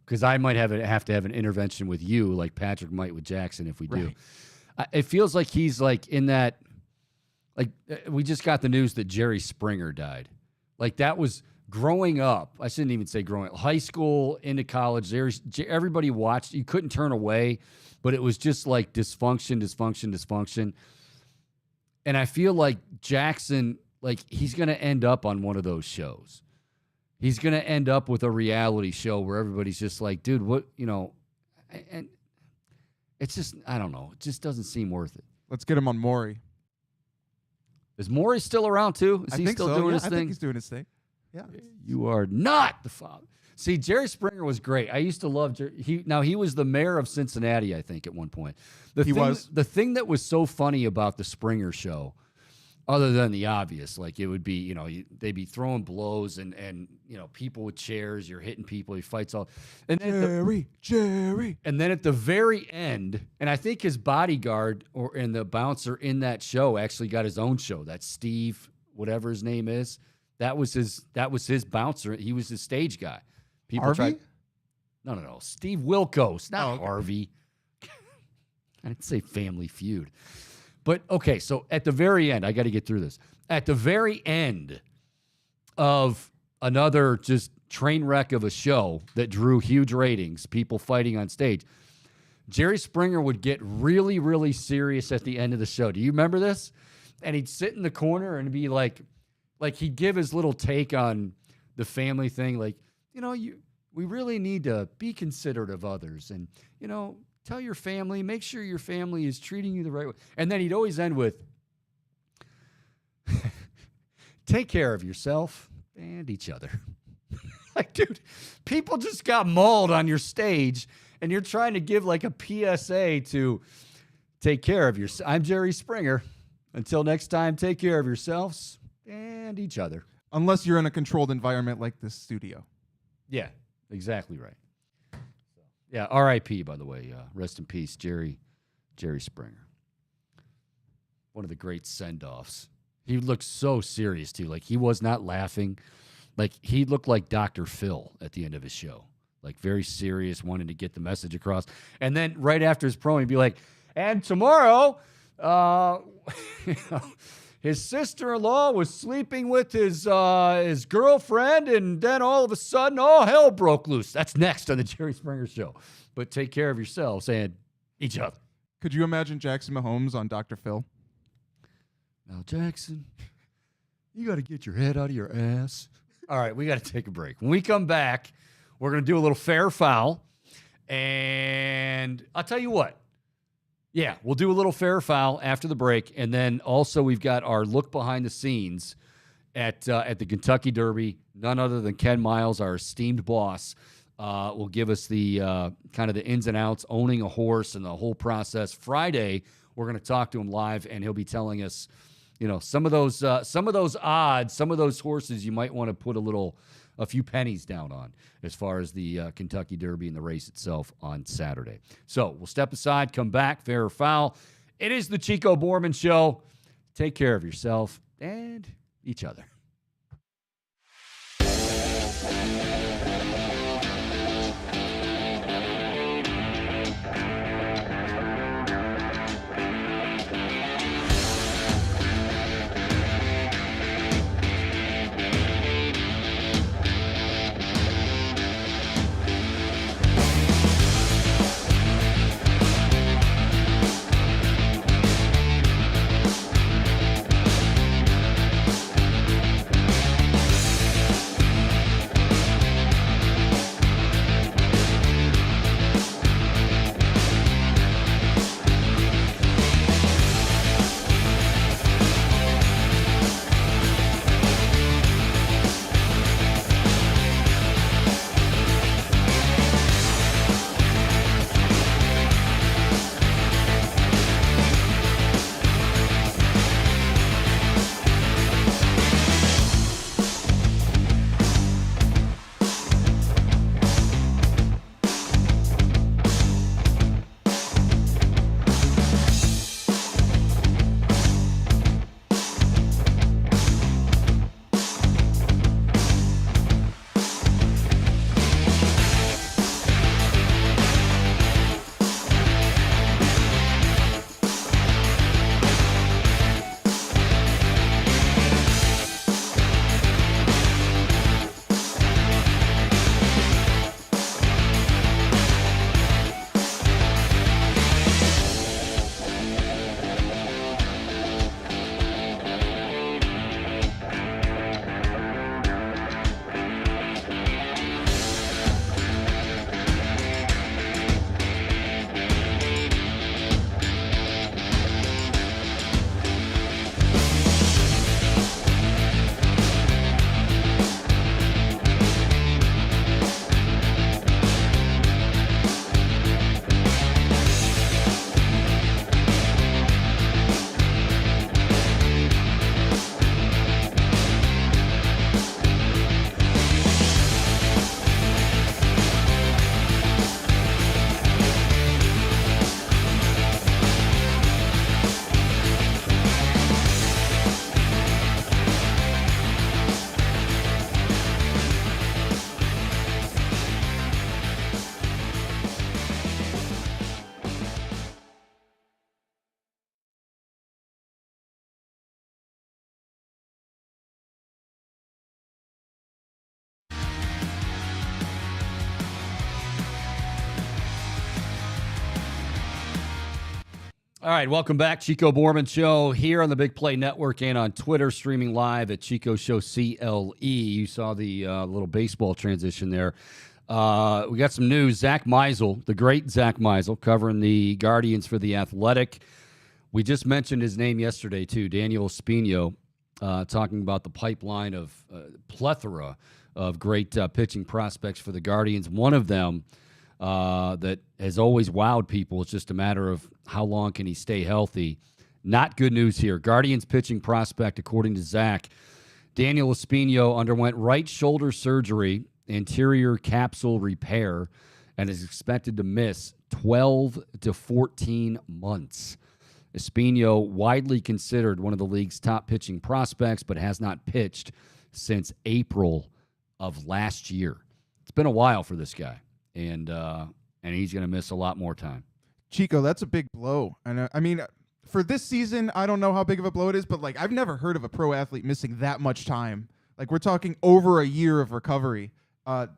Because I might have to have an intervention with you like Patrick might with Jackson if we do. It feels like he's like in that... Like, we just got the news that Jerry Springer died. Like, that was growing up. I shouldn't even say growing up. High school into college. Everybody watched. You couldn't turn away. But it was just like dysfunction. And I feel like Jackson, like, he's going to end up on one of those shows. He's going to end up with a reality show where everybody's just like, dude, what, you know. And it's just, I don't know. It just doesn't seem worth it. Let's get him on Maury. Is Maury still around, too? Is he still doing his thing? I think he's doing his thing. Yeah. You are not the father. See, Jerry Springer was great. I used to love Jerry. He was the mayor of Cincinnati, I think, at one point. The thing that was so funny about the Springer show, other than the obvious, like it would be, you know, they'd be throwing blows and you know, people with chairs, you're hitting people, he fights all. And then Jerry. And then at the very end, and I think his bodyguard and the bouncer in that show actually got his own show. That's Steve, whatever his name is. That was his bouncer. He was his stage guy. Harvey? No. Steve Wilkos, not Harvey. I didn't say Family Feud. But, okay, so at the very end, I got to get through this. At the very end of another just train wreck of a show that drew huge ratings, people fighting on stage, Jerry Springer would get really, really serious at the end of the show. Do you remember this? And he'd sit in the corner and be like he'd give his little take on the family thing, like, we really need to be considerate of others, and tell your family, make sure your family is treating you the right way. And then he'd always end with, take care of yourself and each other. Like, dude, people just got mauled on your stage, and you're trying to give like a PSA to take care of yourself. I'm Jerry Springer. Until next time, take care of yourselves and each other. Unless you're in a controlled environment like this studio. Yeah, exactly right. Yeah, R.I.P., by the way. Rest in peace, Jerry Springer. One of the great send-offs. He looked so serious, too. Like, he was not laughing. Like, he looked like Dr. Phil at the end of his show. Like, very serious, wanting to get the message across. And then right after his promo, he'd be like, and tomorrow, his sister-in-law was sleeping with his girlfriend, and then all of a sudden, all hell broke loose. That's next on the Jerry Springer Show. But take care of yourselves and each other. Could you imagine Jackson Mahomes on Dr. Phil? Now, Jackson, you got to get your head out of your ass. All right, we got to take a break. When we come back, we're going to do a little fair foul. And I'll tell you what. Yeah, we'll do a little fair foul after the break. And then also we've got our look behind the scenes at the Kentucky Derby. None other than Ken Miles, our esteemed boss, will give us the kind of the ins and outs, owning a horse and the whole process. Friday, we're going to talk to him live, and he'll be telling us, some of those odds, some of those horses you might want to put a few pennies down on as far as the Kentucky Derby and the race itself on Saturday. So we'll step aside, come back, fair or foul. It is the Chico Bormann Show. Take care of yourself and each other. All right, welcome back. Chico Bormann Show here on the Big Play Network and on Twitter, streaming live at Chico Show CLE. You saw the little baseball transition there. We got some news. Zach Meisel, the great Zach Meisel, covering the Guardians for The Athletic. We just mentioned his name yesterday, too, Daniel Espino, talking about the pipeline of plethora of great pitching prospects for the Guardians. One of them that has always wowed people. It's just a matter of how long can he stay healthy. Not good news here. Guardians pitching prospect, according to Zach, Daniel Espino underwent right shoulder surgery, anterior capsule repair, and is expected to miss 12 to 14 months. Espino, widely considered one of the league's top pitching prospects, but has not pitched since April of last year. It's been a while for this guy. And he's going to miss a lot more time. Chico, that's a big blow. And I mean, for this season, I don't know how big of a blow it is, but like I've never heard of a pro athlete missing that much time. Like we're talking over a year of recovery. Damn,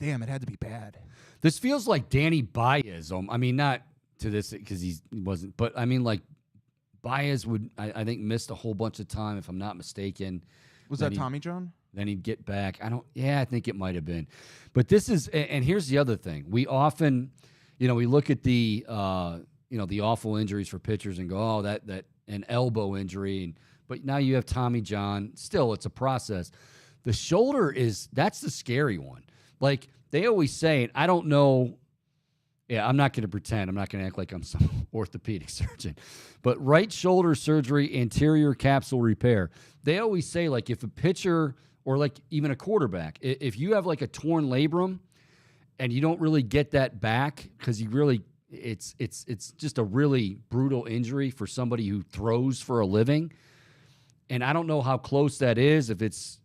it had to be bad. This feels like Danny Baez. I mean, not to this because he wasn't, but I mean, like Baez would, I think, missed a whole bunch of time, if I'm not mistaken. Was that Tommy John? Then he'd get back. I think it might have been. But this is, and here's the other thing. We often, we look at the, the awful injuries for pitchers and go, oh, that an elbow injury. But now you have Tommy John. Still, it's a process. The shoulder that's the scary one. Like they always say, and I don't know. Yeah, I'm not going to pretend. I'm not going to act like I'm some orthopedic surgeon. But right shoulder surgery, anterior capsule repair. They always say, like, if a pitcher or like even a quarterback, if you have like a torn labrum and you don't really get that back because it's just a really brutal injury for somebody who throws for a living. And I don't know how close that is, if it's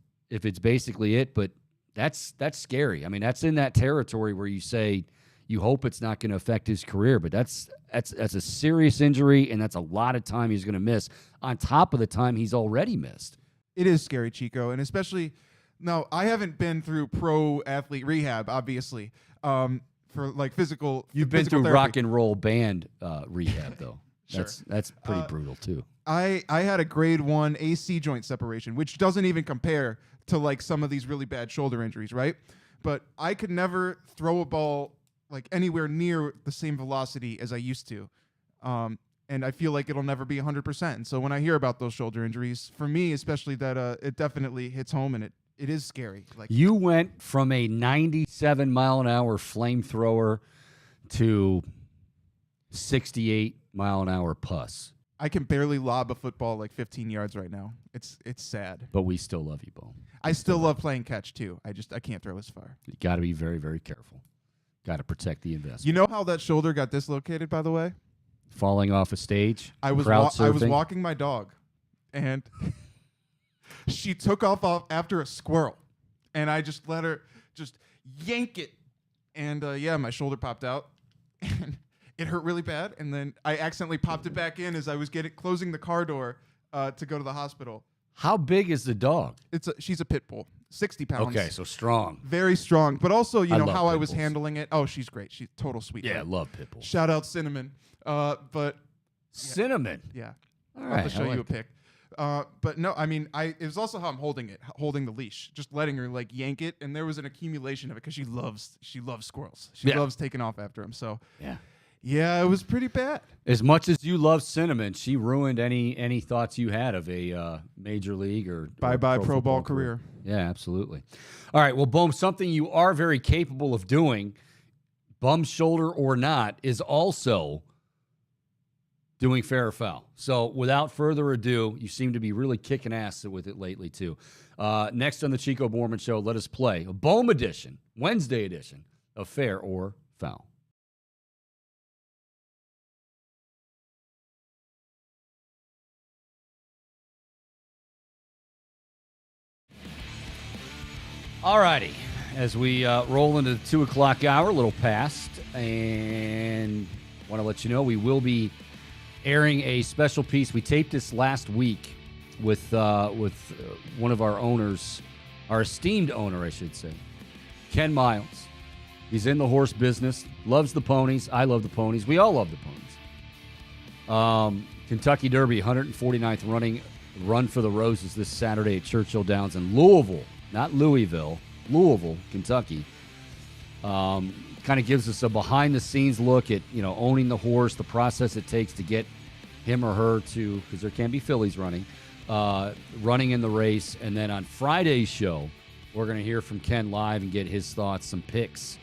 basically it, but that's scary. I mean, that's in that territory where you say you hope it's not going to affect his career, but that's a serious injury, and that's a lot of time he's going to miss on top of the time he's already missed. It is scary, Chico, and especially now I haven't been through pro athlete rehab, obviously, for like physical. You've been physical through therapy. rock and roll band rehab, though. Sure. That's pretty brutal too. I had a grade 1 AC joint separation, which doesn't even compare to like some of these really bad shoulder injuries, right? But I could never throw a ball like anywhere near the same velocity as I used to. And I feel like it'll never be 100%. And so when I hear about those shoulder injuries, for me especially, that it definitely hits home, and it is scary. Like you went from a 97 mile an hour flamethrower to 68 mile an hour puss. I can barely lob a football like 15 yards right now. It's sad. But we still love you, Bo. I still love playing catch too. I can't throw as far. You got to be very, very careful. Got to protect the investment. You know how that shoulder got dislocated, by the way? Falling off a stage. I was walking my dog, and she took off after a squirrel, and I just let her just yank it, and my shoulder popped out, and it hurt really bad. And then I accidentally popped it back in as I was closing the car door to go to the hospital. How big is the dog? She's a pit bull, 60 pounds. Okay, so strong. Very strong, but also how I was pit bulls. handling it. Oh, she's great. She's total sweetheart. Yeah, I love pit bulls. Shout out Cinnamon. But Cinnamon. Yeah. All I'll right. have to show you a pic. But no, I mean, it was also how I'm holding the leash, just letting her like yank it, and there was an accumulation of it because she loves squirrels. She loves taking off after them. So yeah, it was pretty bad. As much as you love Cinnamon, she ruined any thoughts you had of a major league or bye pro ball career. Yeah, absolutely. All right, well, Boom, something you are very capable of doing, bum shoulder or not, is also doing fair or foul. So without further ado, you seem to be really kicking ass with it lately too. Next on the Chico Bormann Show, let us play a Bohm edition, Wednesday edition of Fair or Foul. All righty, as we roll into the 2 o'clock hour, a little past, and want to let you know we will be airing a special piece. We taped this last week with one of our owners, our esteemed owner, I should say, Ken Miles. He's in the horse business, loves the ponies. I love the ponies. We all love the ponies. Kentucky Derby, 149th run for the Roses this Saturday at Churchill Downs in Louisville, not Louisville, Louisville, Kentucky. Kind of gives us a behind-the-scenes look at, owning the horse, the process it takes to get him or her to, because there can be fillies running in the race. And then on Friday's show, we're going to hear from Ken live and get his thoughts, some picks.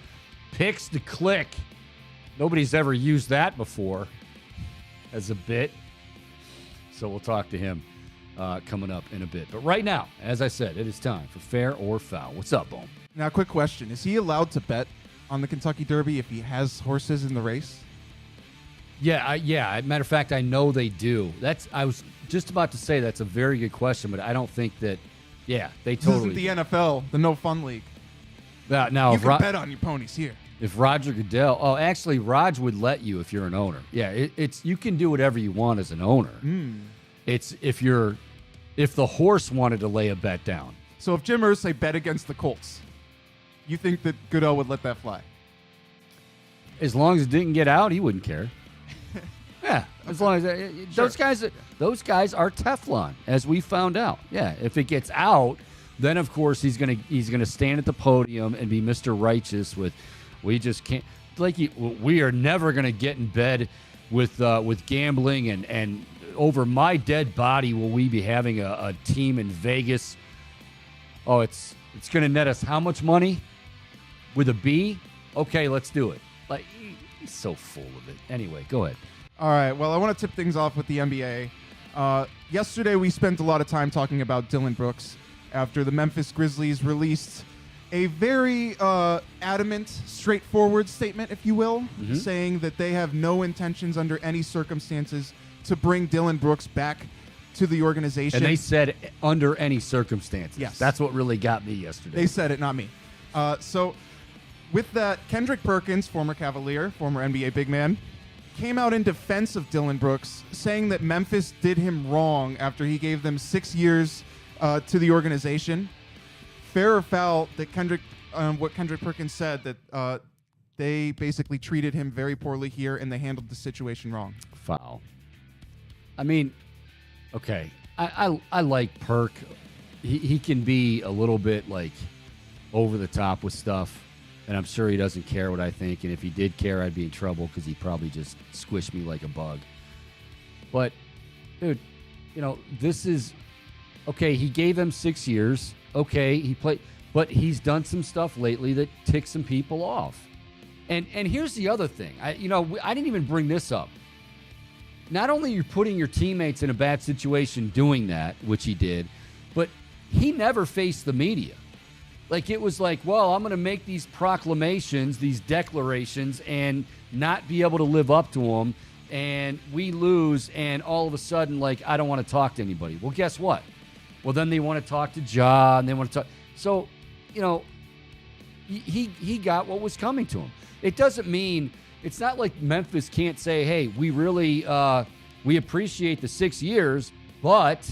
Picks to click. Nobody's ever used that before as a bit. So we'll talk to him coming up in a bit. But right now, as I said, it is time for Fair or Foul. What's up, Bohm? Now, quick question. Is he allowed to bet on the Kentucky Derby if he has horses in the race? Yeah. Matter of fact, I know they do. I was just about to say that's a very good question, but I don't think that. Yeah, they totally. This isn't the NFL, the No Fun League. Now, you can bet on your ponies here. If Roger Goodell, actually, Raj would let you if you're an owner. Yeah, it's you can do whatever you want as an owner. It's if the horse wanted to lay a bet down. So if Jim Irsay bet against the Colts, you think that Goodell would let that fly? As long as it didn't get out, he wouldn't care. Yeah, as long as those guys are Teflon, as we found out. Yeah, if it gets out, then of course he's gonna stand at the podium and be Mr. Righteous with, we just can't, we are never gonna get in bed with gambling and over my dead body will we be having a team in Vegas. Oh, it's gonna net us how much money? With a B? Okay, let's do it. He's so full of it. Anyway, go ahead. All right, well, I want to tip things off with the NBA. Yesterday, we spent a lot of time talking about Dillon Brooks after the Memphis Grizzlies released a very adamant, straightforward statement, if you will, saying that they have no intentions under any circumstances to bring Dillon Brooks back to the organization. And they said under any circumstances. Yes. That's what really got me yesterday. They said it, not me. So with that, Kendrick Perkins, former Cavalier, former NBA big man, came out in defense of Dillon Brooks, saying that Memphis did him wrong after he gave them 6 years to the organization. Fair or foul that what Kendrick Perkins said, that they basically treated him very poorly here and they handled the situation wrong. Foul. I mean, okay, I like Perk. He can be a little bit over the top with stuff. And I'm sure he doesn't care what I think. And if he did care, I'd be in trouble because he'd probably just squish me like a bug. But, dude, this is okay. He gave them 6 years. Okay, he played, but he's done some stuff lately that ticks some people off. And here's the other thing. I didn't even bring this up. Not only are you putting your teammates in a bad situation doing that, which he did, but he never faced the media. It was well, I'm going to make these proclamations, these declarations, and not be able to live up to them, and we lose, and all of a sudden, I don't want to talk to anybody. Well, guess what? Well, then they want to talk to Ja, and they want to talk. So, he got what was coming to him. It doesn't mean, it's not like Memphis can't say, hey, we really, we appreciate the 6 years, but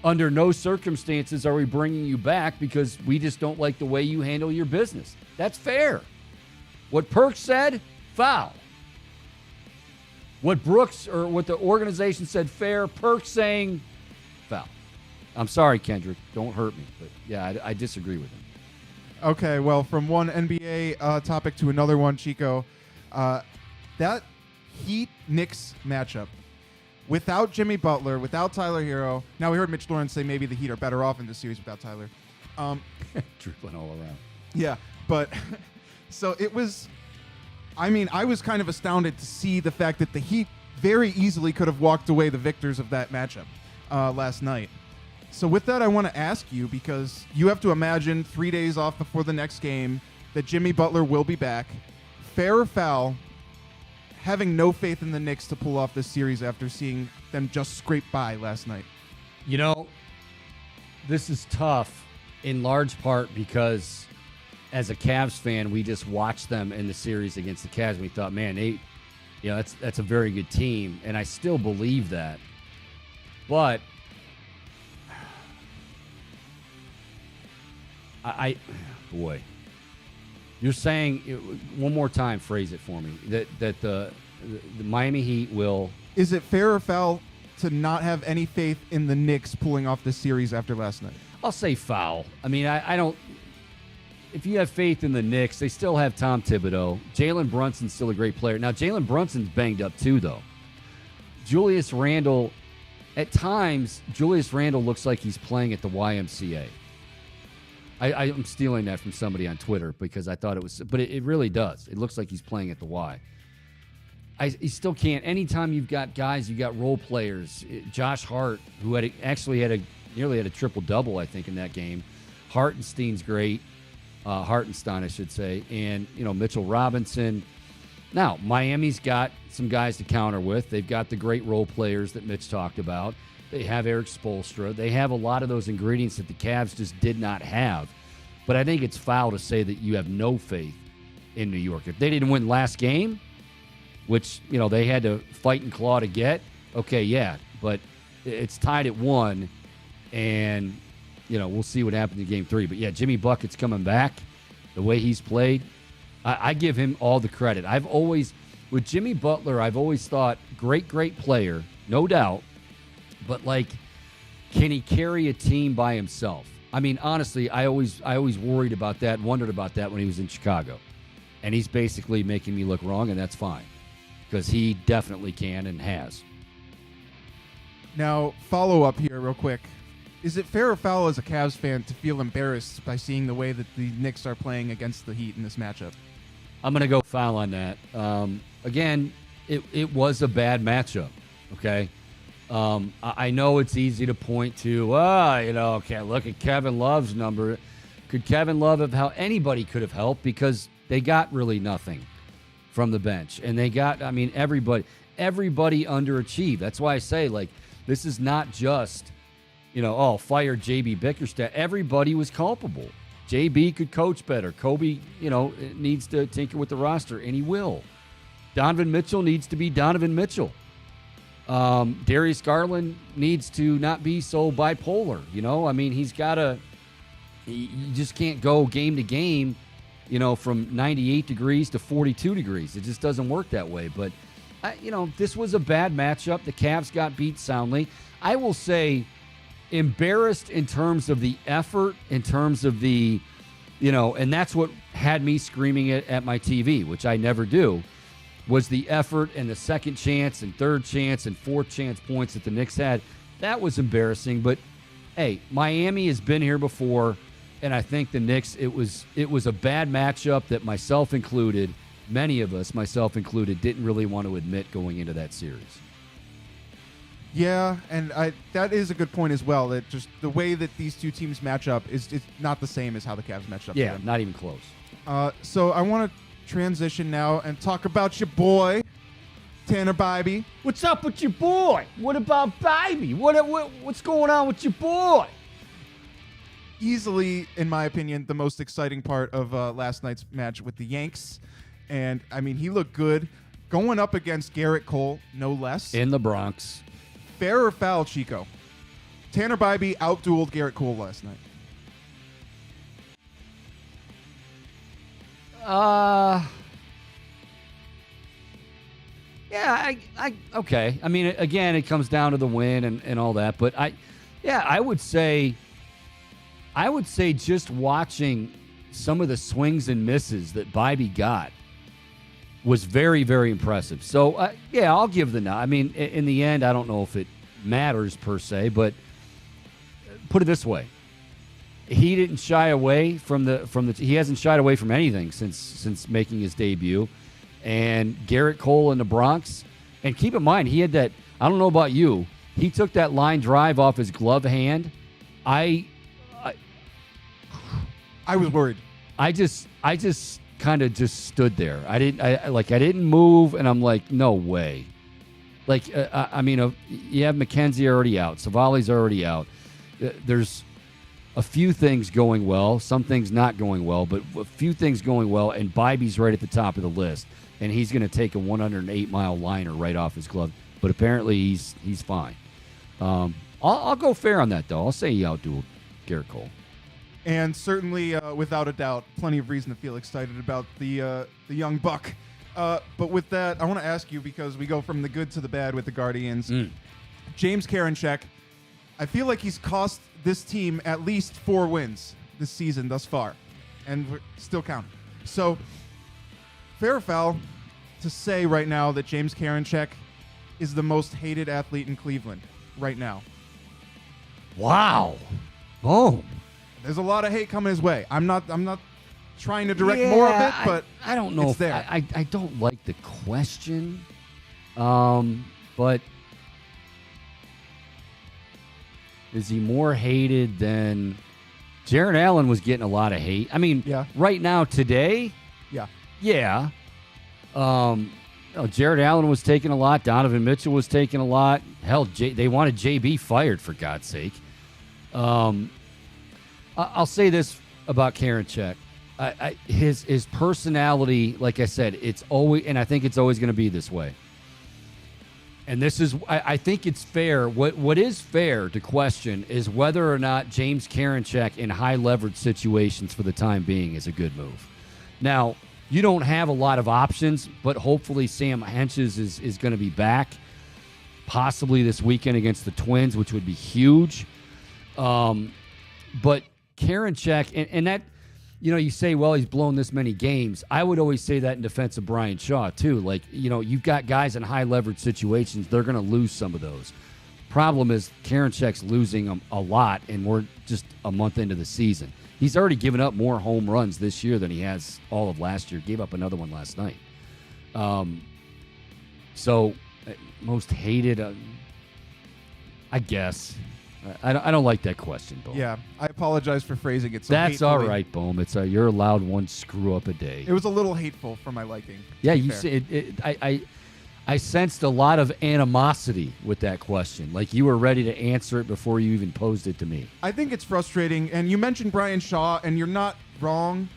under no circumstances are we bringing you back because we just don't like the way you handle your business. That's fair. What Perk said, foul. What Brooks or what the organization said, fair. Perk saying, foul. I'm sorry, Kendrick. Don't hurt me. But, yeah, I disagree with him. Okay, well, from one NBA topic to another one, Chico, that Heat-Knicks matchup, without Jimmy Butler, without Tyler Hero. Now, we heard Mitch Lawrence say maybe the Heat are better off in this series without Tyler. Dribbling all around. Yeah, but so it was, I was kind of astounded to see the fact that the Heat very easily could have walked away the victors of that matchup last night. So with that, I want to ask you, because you have to imagine 3 days off before the next game that Jimmy Butler will be back. Fair or foul, having no faith in the Knicks to pull off this series after seeing them just scrape by last night? This is tough in large part because as a Cavs fan, we just watched them in the series against the Cavs and we thought, man, that's a very good team. And I still believe that. But boy, you're saying, one more time, phrase it for me, that the Miami Heat will Is it fair or foul to not have any faith in the Knicks pulling off this series after last night? I'll say foul. I mean, I don't. If you have faith in the Knicks, they still have Tom Thibodeau. Jalen Brunson's still a great player. Now, Jalen Brunson's banged up too, though. Julius Randle, at times, Julius Randle looks like he's playing at the YMCA. I'm stealing that from somebody on Twitter because I thought it was, but it really does. It looks like he's playing at the Y. He still can't. Anytime you've got guys, you've got role players. Josh Hart, who nearly had a triple-double, I think, in that game. Hartenstein's great. Hartenstein, I should say. And, Mitchell Robinson. Now, Miami's got some guys to counter with. They've got the great role players that Mitch talked about. They have Eric Spoelstra. They have a lot of those ingredients that the Cavs just did not have. But I think it's foul to say that you have no faith in New York. If they didn't win last game, which, they had to fight and claw to get, okay, yeah. But it's tied at 1, and, we'll see what happens in Game 3. But, yeah, Jimmy Bucket's coming back. The way he's played, I give him all the credit. With Jimmy Butler, I've always thought great player, no doubt. But, can he carry a team by himself? I mean, honestly, I always worried about that, wondered about that when he was in Chicago. And he's basically making me look wrong, and that's fine. Because he definitely can and has. Now, follow up here real quick. Is it fair or foul as a Cavs fan to feel embarrassed by seeing the way that the Knicks are playing against the Heat in this matchup? I'm going to go foul on that. Again, it was a bad matchup, okay? I know it's easy to point to, okay, look at Kevin Love's number. Could Kevin Love have helped? Anybody could have helped because they got really nothing from the bench. And they got, everybody underachieved. That's why I say, this is not just, fire JB Bickerstaff. Everybody was culpable. JB could coach better. Kobe, needs to tinker with the roster, and he will. Donovan Mitchell needs to be Donovan Mitchell. Darius Garland needs to not be so bipolar. He's got to. You just can't go game to game, from 98 degrees to 42 degrees. It just doesn't work that way. But, this was a bad matchup. The Cavs got beat soundly. I will say, embarrassed in terms of the effort, in terms of the, and that's what had me screaming at my TV, which I never do. Was the effort and the second chance and third chance and fourth chance points that the Knicks had. That was embarrassing. But, hey, Miami has been here before, and I think the Knicks, it was a bad matchup that myself included, many of us, myself included, didn't really want to admit going into that series. Yeah, and that is a good point as well, that just the way that these two teams match up is not the same as how the Cavs match up. Yeah, not even close. So I want to transition now and talk about your boy, Tanner Bybee. What's up with your boy? What about Bybee? What's going on with your boy? Easily, in my opinion, the most exciting part of last night's match with the Yanks. And, he looked good. Going up against Garrett Cole, no less. In the Bronx. Fair or foul, Chico? Tanner Bybee outdueled Garrett Cole last night. Yeah, okay. Again, it comes down to the win and all that, but I would say just watching some of the swings and misses that Bybee got was very, very impressive. So, I'll give the nod. In the end, I don't know if it matters per se, but put it this way. He didn't shy away he hasn't shied away from anything since making his debut. And Garrett Cole in the Bronx, and keep in mind, he had that, I don't know about you, he took that line drive off his glove hand. I was worried. I just kind of just stood there. I didn't move, and I'm like, no way. You have McKenzie already out. Savali's already out. There's a few things going well, some things not going well, but a few things going well, and Bybee's right at the top of the list, and he's going to take a 108-mile liner right off his glove. But apparently he's fine. I'll go fair on that, though. I'll say he outdueled Garrett Cole. And certainly, without a doubt, plenty of reason to feel excited about the young buck. But with that, I want to ask you, because we go from the good to the bad with the Guardians. James Karinchak, I feel like he's cost this team at least 4 wins this season thus far, and we're still counting. So, fair or foul to say right now that James Karinchak is the most hated athlete in Cleveland right now? Wow. Boom. There's a lot of hate coming his way. I'm not trying to direct more of it, but I don't know it's there. I don't like the question. But is he more hated than Jared Allen was getting a lot of hate? I mean, right now, today, yeah. Jared Allen was taking a lot. Donovan Mitchell was taking a lot. Hell, they wanted JB fired, for God's sake. I'll say this about Karinchak. His personality, like I said, it's always, and I think it's always going to be this way. And this is, I think it's fair. What is fair to question is whether or not James Karinchak in high leverage situations for the time being is a good move. Now, you don't have a lot of options, but hopefully Sam Hentges is going to be back, possibly this weekend against the Twins, which would be huge. But Karinchak, and that, you say, well, he's blown this many games. I would always say that in defense of Brian Shaw, too. Like, you've got guys in high leverage situations. They're going to lose some of those. Problem is, Karinchak's losing them a lot, and we're just a month into the season. He's already given up more home runs this year than he has all of last year. Gave up another one last night. So, most hated, I guess. I don't like that question, Boom. Yeah, I apologize for phrasing it so That's hatefully. all right, Boom. It's you're allowed one screw up a day. It was a little hateful for my liking. Yeah, you see, I sensed a lot of animosity with that question. Like you were ready to answer it before you even posed it to me. I think it's frustrating, and you mentioned Brian Shaw, and you're not wrong,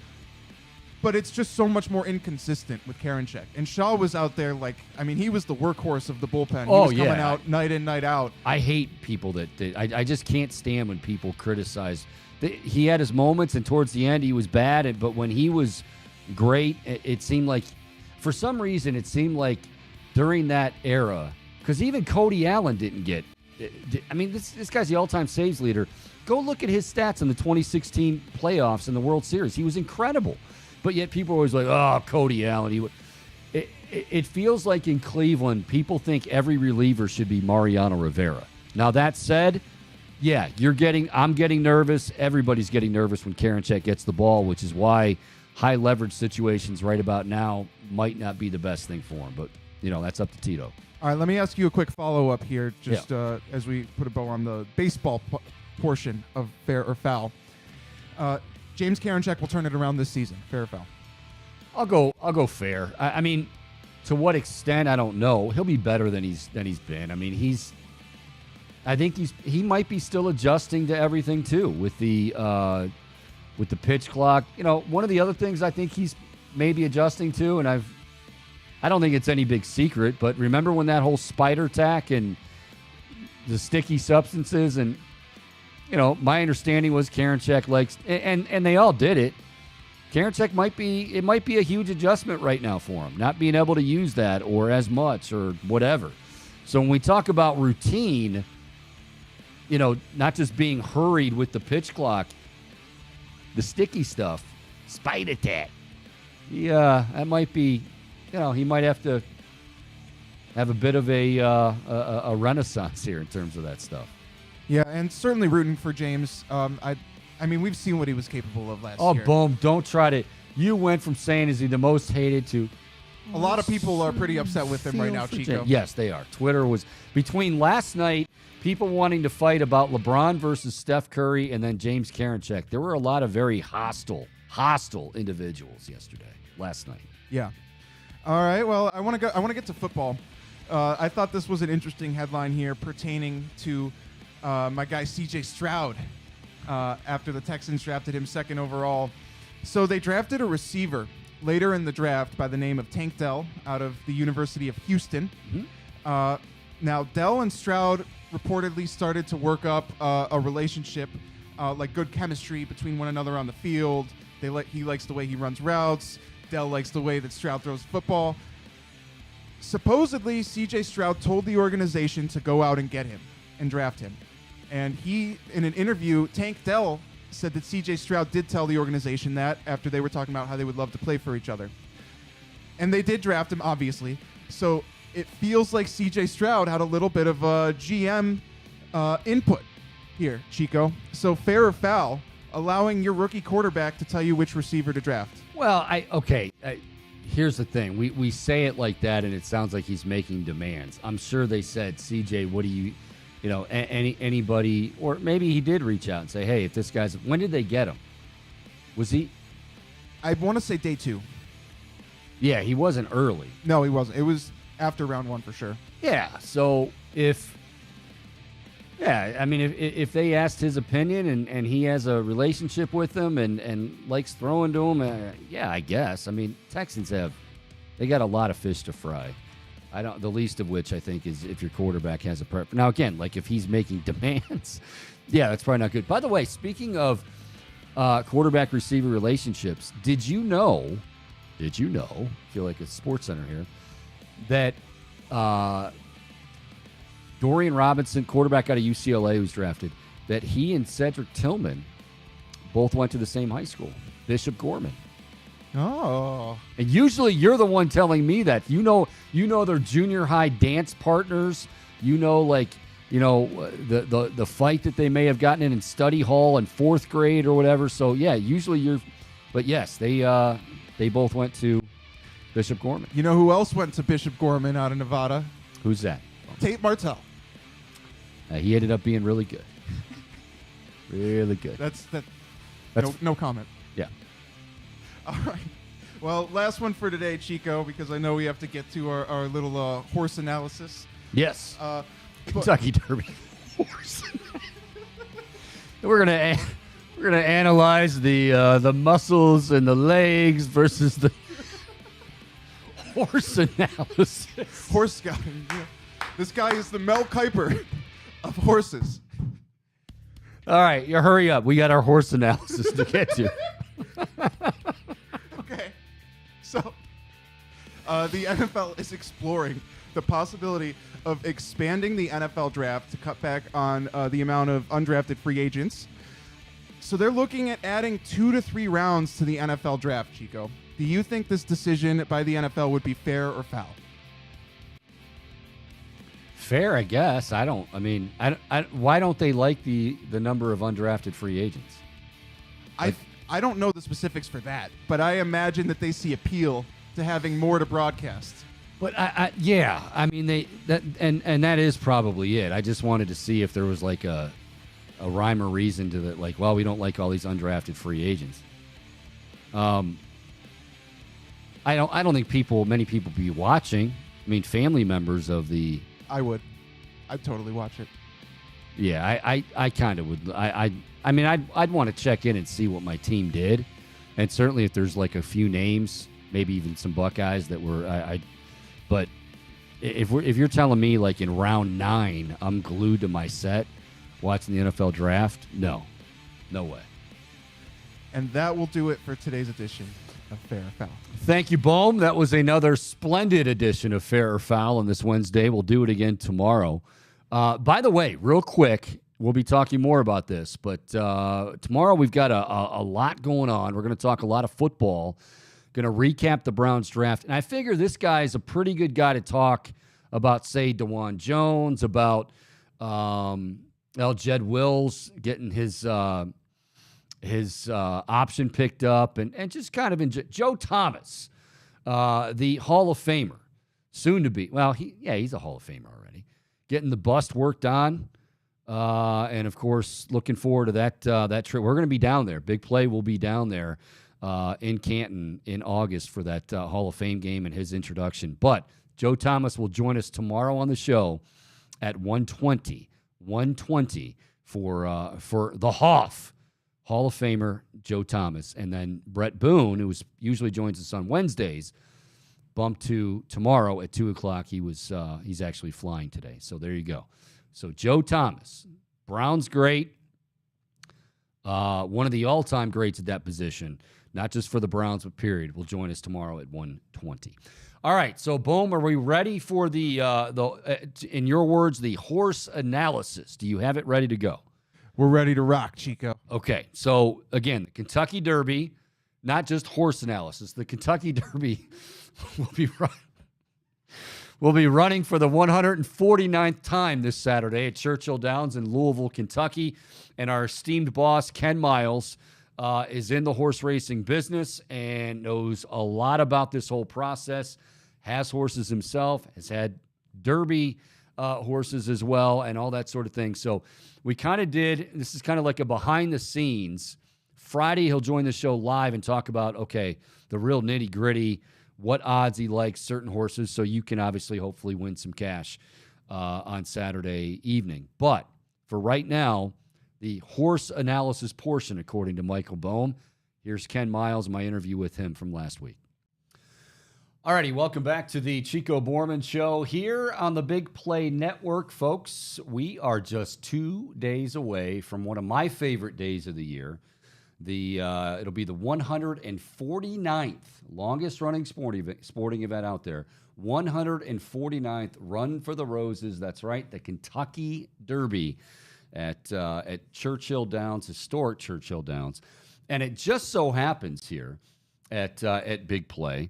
but it's just so much more inconsistent with Karinchak. And Shaw was out there he was the workhorse of the bullpen. He was coming out night in, night out. I hate people I just can't stand when people criticize. He had his moments, and towards the end he was bad, but when he was great, it seemed like, for some reason, it seemed like during that era, because even Cody Allen didn't get. I mean, this guy's the all-time saves leader. Go look at his stats in the 2016 playoffs in the World Series. He was incredible. But yet people are always like, oh, Cody Allen. It feels like in Cleveland, people think every reliever should be Mariano Rivera. Now, that said, yeah, I'm getting nervous. Everybody's getting nervous when Karinchak gets the ball, which is why high leverage situations right about now might not be the best thing for him. But, that's up to Tito. All right, let me ask you a quick follow-up here, just as we put a bow on the baseball portion of fair or foul. James Karinchak will turn it around this season. Fair or foul? I'll go fair. I mean, to what extent, I don't know. He'll be better than he's been. I mean, I think he might be still adjusting to everything too with the pitch clock. One of the other things I think he's maybe adjusting to, and I don't think it's any big secret, but remember when that whole spider tack and the sticky substances, and my understanding was Karinchak likes, and they all did it. Karinchak might be a huge adjustment right now for him, not being able to use that or as much or whatever. So when we talk about routine, not just being hurried with the pitch clock, the sticky stuff, spider tack. Yeah, that might be, he might have to have a bit of a renaissance here in terms of that stuff. Yeah, and certainly rooting for James. I mean, we've seen what he was capable of last year. Oh, boom. Don't try to. You went from saying, is he the most hated to. A lot of people are pretty upset with him right now, Chico. Yes, they are. Twitter was, between last night, people wanting to fight about LeBron versus Steph Curry and then James Karinchak. There were a lot of very hostile individuals last night. Yeah. All right. Well, I want to get to football. I thought this was an interesting headline here pertaining to my guy C.J. Stroud after the Texans drafted him second overall. So they drafted a receiver later in the draft by the name of Tank Dell out of the University of Houston. Mm-hmm. Now, Dell and Stroud reportedly started to work up a relationship, like good chemistry between one another on the field. He likes the way he runs routes. Dell likes the way that Stroud throws football. Supposedly, C.J. Stroud told the organization to go out and get him and draft him. And he, in an interview, Tank Dell said that C.J. Stroud did tell the organization that after they were talking about how they would love to play for each other. And they did draft him, obviously. So it feels like C.J. Stroud had a little bit of GM input here, Chico. So fair or foul, allowing your rookie quarterback to tell you which receiver to draft? Well, here's the thing. We say it like that, and it sounds like he's making demands. I'm sure they said, CJ, what do you anybody, or maybe he did reach out and say, hey, if this guy's, when did they get him? Was he? I want to say day 2. Yeah, he wasn't early. No, he wasn't. It was after round 1 for sure. Yeah, so if they asked his opinion and he has a relationship with them and likes throwing to him, yeah, I guess. I mean, Texans they got a lot of fish to fry. The least of which I think is if your quarterback has a preference. Now, again, like if he's making demands, yeah, that's probably not good. By the way, speaking of quarterback receiver relationships, did you know, I feel like a sports center here, that Dorian Robinson, quarterback out of UCLA who's drafted, that he and Cedric Tillman both went to the same high school, Bishop Gorman. Oh. And usually you're the one telling me that. You know their junior high dance partners. The fight that they may have gotten in study hall in 4th grade or whatever. So, yeah, usually you're – but, yes, they both went to Bishop Gorman. You know who else went to Bishop Gorman out of Nevada? Who's that? Tate Martell. He ended up being really good. Really good. That's no comment. Yeah. All right. Well, last one for today, Chico, because I know we have to get to our little horse analysis. Yes. Kentucky Derby horse. We're gonna analyze the muscles and the legs versus the horse analysis. Horse scouting. Yeah. This guy is the Mel Kiper of horses. All right, you hurry up. We got our horse analysis to get to. Okay. So, the NFL is exploring the possibility of expanding the NFL draft to cut back on the amount of undrafted free agents. So they're looking at adding 2 to 3 rounds to the NFL draft, Chico. Do you think this decision by the NFL would be fair or foul? Fair, I guess. Why don't they like the number of undrafted free agents? I don't know the specifics for that, but I imagine that they see appeal to having more to broadcast. But that is probably it. I just wanted to see if there was like a rhyme or reason to that. Like, well, we don't like all these undrafted free agents. I don't think many people be watching. I mean, family members of the. I would. I'd totally watch it. Yeah, I kind of would. I'd want to check in and see what my team did, and certainly if there's like a few names, maybe even some Buckeyes that were. But if you're telling me like in round 9 I'm glued to my set watching the NFL draft, no way. And that will do it for today's edition of Fair or Foul. Thank you, Bohm. That was another splendid edition of Fair or Foul on this Wednesday. We'll do it again tomorrow. By the way, real quick, we'll be talking more about this, but tomorrow we've got a lot going on. We're going to talk a lot of football, going to recap the Browns draft, and I figure this guy is a pretty good guy to talk about, say, DeJuan Jones, about Jed Wills getting his option picked up, and just kind of enjoy. Joe Thomas, the Hall of Famer, soon to be. Well, he's a Hall of Famer already. Getting the bust worked on, and of course, looking forward to that trip. We're going to be down there. Big Play will be down there in Canton in August for that Hall of Fame game and his introduction. But Joe Thomas will join us tomorrow on the show at 1:20 for the Hoff. Hall of Famer Joe Thomas, and then Brett Boone, who usually joins us on Wednesdays, bumped to tomorrow at 2:00. He's actually flying today, so there you go. So Joe Thomas, Browns great, one of the all-time greats at that position, not just for the Browns, but period, will join us tomorrow at 1:20. All right, so boom, are we ready for the in your words, the horse analysis? Do you have it ready to go? We're ready to rock, Chico. Okay, so again, the Kentucky Derby, not just horse analysis. The Kentucky Derby will be running for the 149th time this Saturday at Churchill Downs in Louisville, Kentucky. And our esteemed boss, Ken Miles, is in the horse racing business and knows a lot about this whole process, has horses himself, has had Derby horses as well, and all that sort of thing. So we kind of did, this is kind of like a behind the scenes. Friday, he'll join the show live and talk about, okay, the real nitty gritty, what odds he likes, certain horses, so you can obviously hopefully win some cash on Saturday evening. But for right now, the horse analysis portion, according to Michael Bohm. Here's Ken Miles, my interview with him from last week. All righty, welcome back to the Chico Bormann Show here on the Big Play Network, folks. We are just 2 days away from one of my favorite days of the year. It'll be the 149th longest running sporting event out there. 149th Run for the Roses. That's right, the Kentucky Derby at Churchill Downs, historic Churchill Downs. And it just so happens here at Big Play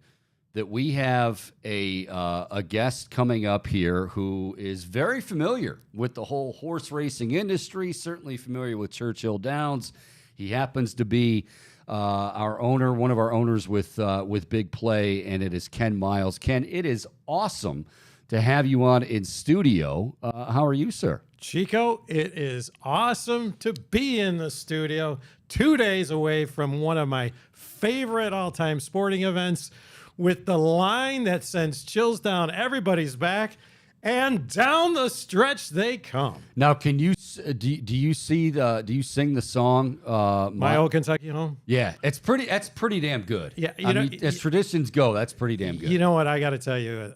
that we have a guest coming up here who is very familiar with the whole horse racing industry, certainly familiar with Churchill Downs. He happens to be our owner, one of our owners with Big Play, and it is Ken Miles. Ken, it is awesome to have you on in studio. How are you, sir? Chico, it is awesome to be in the studio 2 days away from one of my favorite all-time sporting events with the line that sends chills down everybody's back, and down the stretch they come. Now, can you do you sing the song My Old Kentucky Home? Yeah, that's pretty damn good. Yeah, I mean, as traditions go, that's pretty damn good. You know what, I got to tell you,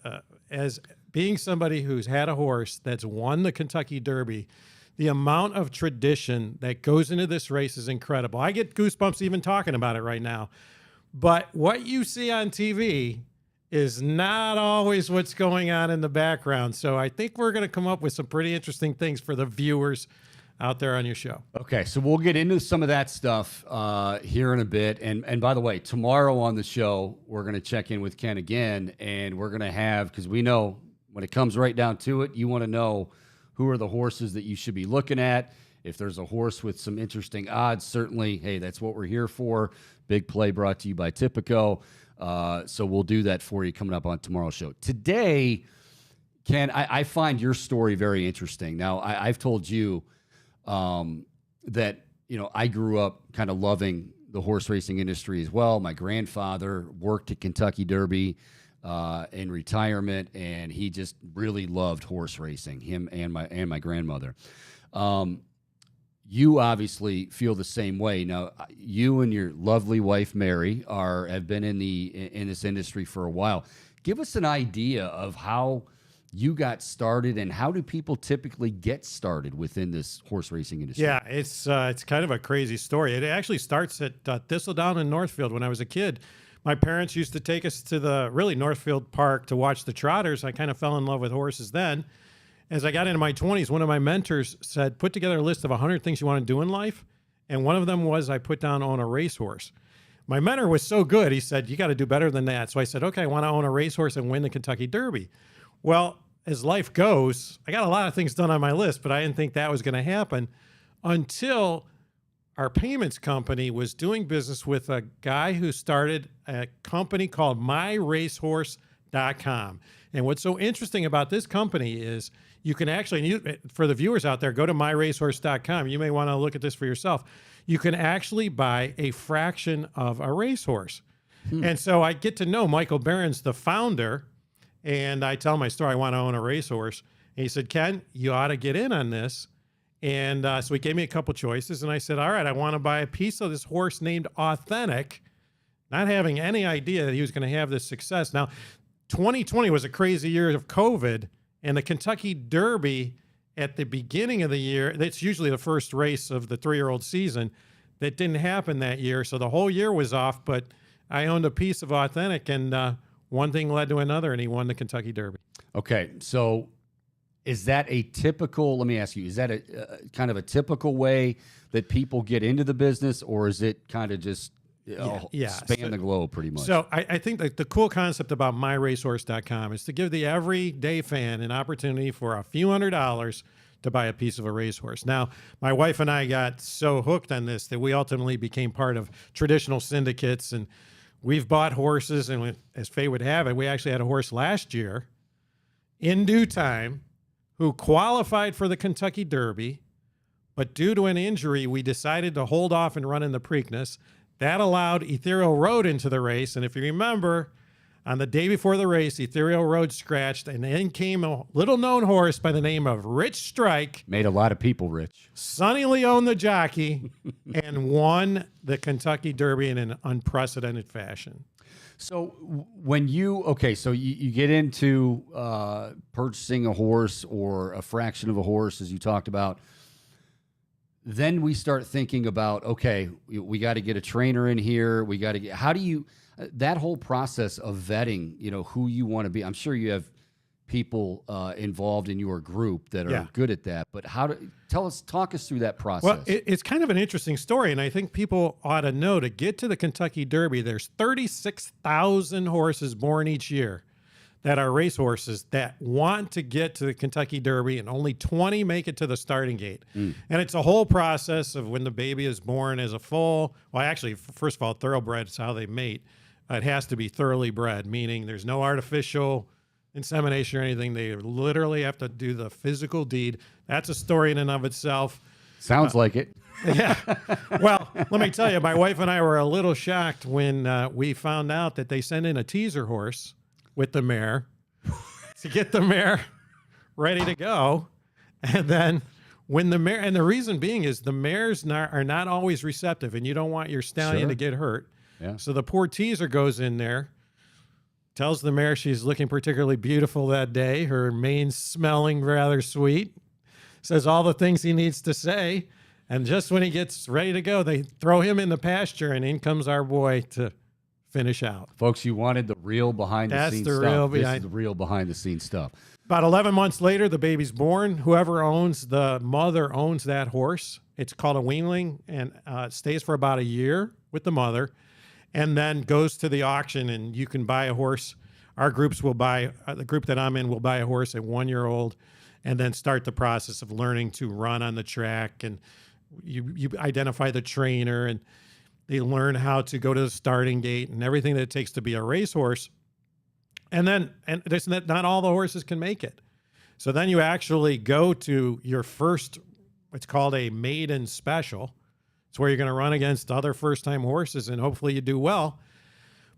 as being somebody who's had a horse that's won the Kentucky Derby, the amount of tradition that goes into this race is incredible. I get goosebumps even talking about it right now. But what you see on TV is not always what's going on in the background. So I think we're going to come up with some pretty interesting things for the viewers out there on your show. Okay, so we'll get into some of that stuff here in a bit. And by the way, tomorrow on the show, we're going to check in with Ken again, and we're going to have, because we know when it comes right down to it, you want to know who are the horses that you should be looking at. If there's a horse with some interesting odds, certainly, hey, that's what we're here for. Big Play brought to you by Tipico. So we'll do that for you coming up on tomorrow's show. Today, Ken, I find your story very interesting. Now, I've told you that, I grew up kind of loving the horse racing industry as well. My grandfather worked at Kentucky Derby in retirement, and he just really loved horse racing, him and my grandmother. You obviously feel the same way. Now, you and your lovely wife Mary have been in this industry for a while. Give us an idea of how you got started, and how do people typically get started within this horse racing industry? Yeah, it's kind of a crazy story. It actually starts at Thistledown in Northfield. When I was a kid, my parents used to take us to the Northfield Park to watch the trotters. I kind of fell in love with horses then. As I got into my 20s, one of my mentors said, put together a list of 100 things you want to do in life. And one of them was I put down own a racehorse. My mentor was so good, he said, you got to do better than that. So I said, okay, I want to own a racehorse and win the Kentucky Derby. Well, as life goes, I got a lot of things done on my list, but I didn't think that was going to happen until our payments company was doing business with a guy who started a company called MyRacehorse.com. And what's so interesting about this company is you can actually, for the viewers out there, go to MyRacehorse.com. You may want to look at this for yourself. You can actually buy a fraction of a racehorse. And so I get to know Michael Behrens, the founder, and I tell my story. I want to own a racehorse. And he said, Ken, you ought to get in on this. And so he gave me a couple choices, and I said, all right, I want to buy a piece of this horse named Authentic, not having any idea that he was going to have this success. Now, 2020 was a crazy year of COVID, and the Kentucky Derby at the beginning of the year, that's usually the first race of the 3-year-old season, that didn't happen that year. So the whole year was off, but I owned a piece of Authentic, and one thing led to another, and he won the Kentucky Derby. Okay, so is that a typical, let me ask you, is that a kind of a typical way that people get into the business, or is it kind of just span the globe pretty much? So I think that the cool concept about myracehorse.com is to give the everyday fan an opportunity for a few $100s to buy a piece of a racehorse. Now, my wife and I got so hooked on this that we ultimately became part of traditional syndicates, and we've bought horses, and as fate would have it, we actually had a horse last year in due time who qualified for the Kentucky Derby, but due to an injury, we decided to hold off and run in the Preakness. That allowed Ethereal Road into the race, and if you remember, on the day before the race, Ethereal Road scratched, and then came a little-known horse by the name of Rich Strike. Made a lot of people rich. Sonny Leone, the jockey, and won the Kentucky Derby in an unprecedented fashion. So when you get into purchasing a horse or a fraction of a horse, as you talked about, then we start thinking about, okay, we got to get a trainer in here. We got to get, how do you, that whole process of vetting, who you want to be. I'm sure you have people involved in your group that are good at that, but talk us through that process. Well, it's kind of an interesting story, and I think people ought to know, to get to the Kentucky Derby, there's 36,000 horses born each year that are racehorses that want to get to the Kentucky Derby, and only 20 make it to the starting gate. And it's a whole process of when the baby is born as a foal. Well, actually, first of all, thoroughbred is how they mate. It has to be thoroughly bred, meaning there's no artificial insemination or anything. They literally have to do the physical deed. That's a story in and of itself. Sounds like it. Yeah. Well, let me tell you, my wife and I were a little shocked when we found out that they sent in a teaser horse with the mare to get the mare ready to go. And then when the mare, and the reason being is the mares are not always receptive, and you don't want your stallion to get hurt. Yeah. So the poor teaser goes in there, tells the mare she's looking particularly beautiful that day, her mane's smelling rather sweet, says all the things he needs to say, and just when he gets ready to go, they throw him in the pasture, and in comes our boy to finish out. Folks, you wanted the real behind-the-scenes stuff. This is the real behind-the-scenes stuff. About 11 months later, the baby's born. Whoever owns, the mother owns that horse. It's called a weanling, and stays for about a year with the mother, and then goes to the auction, and you can buy a horse. Our groups will buy, the group that I'm in will buy a horse at 1 year old, and then start the process of learning to run on the track. And you identify the trainer, and they learn how to go to the starting gate and everything that it takes to be a racehorse. And there's not all the horses can make it. So then you actually go to your first, it's called a maiden special. It's where you're going to run against other first-time horses, and hopefully you do well.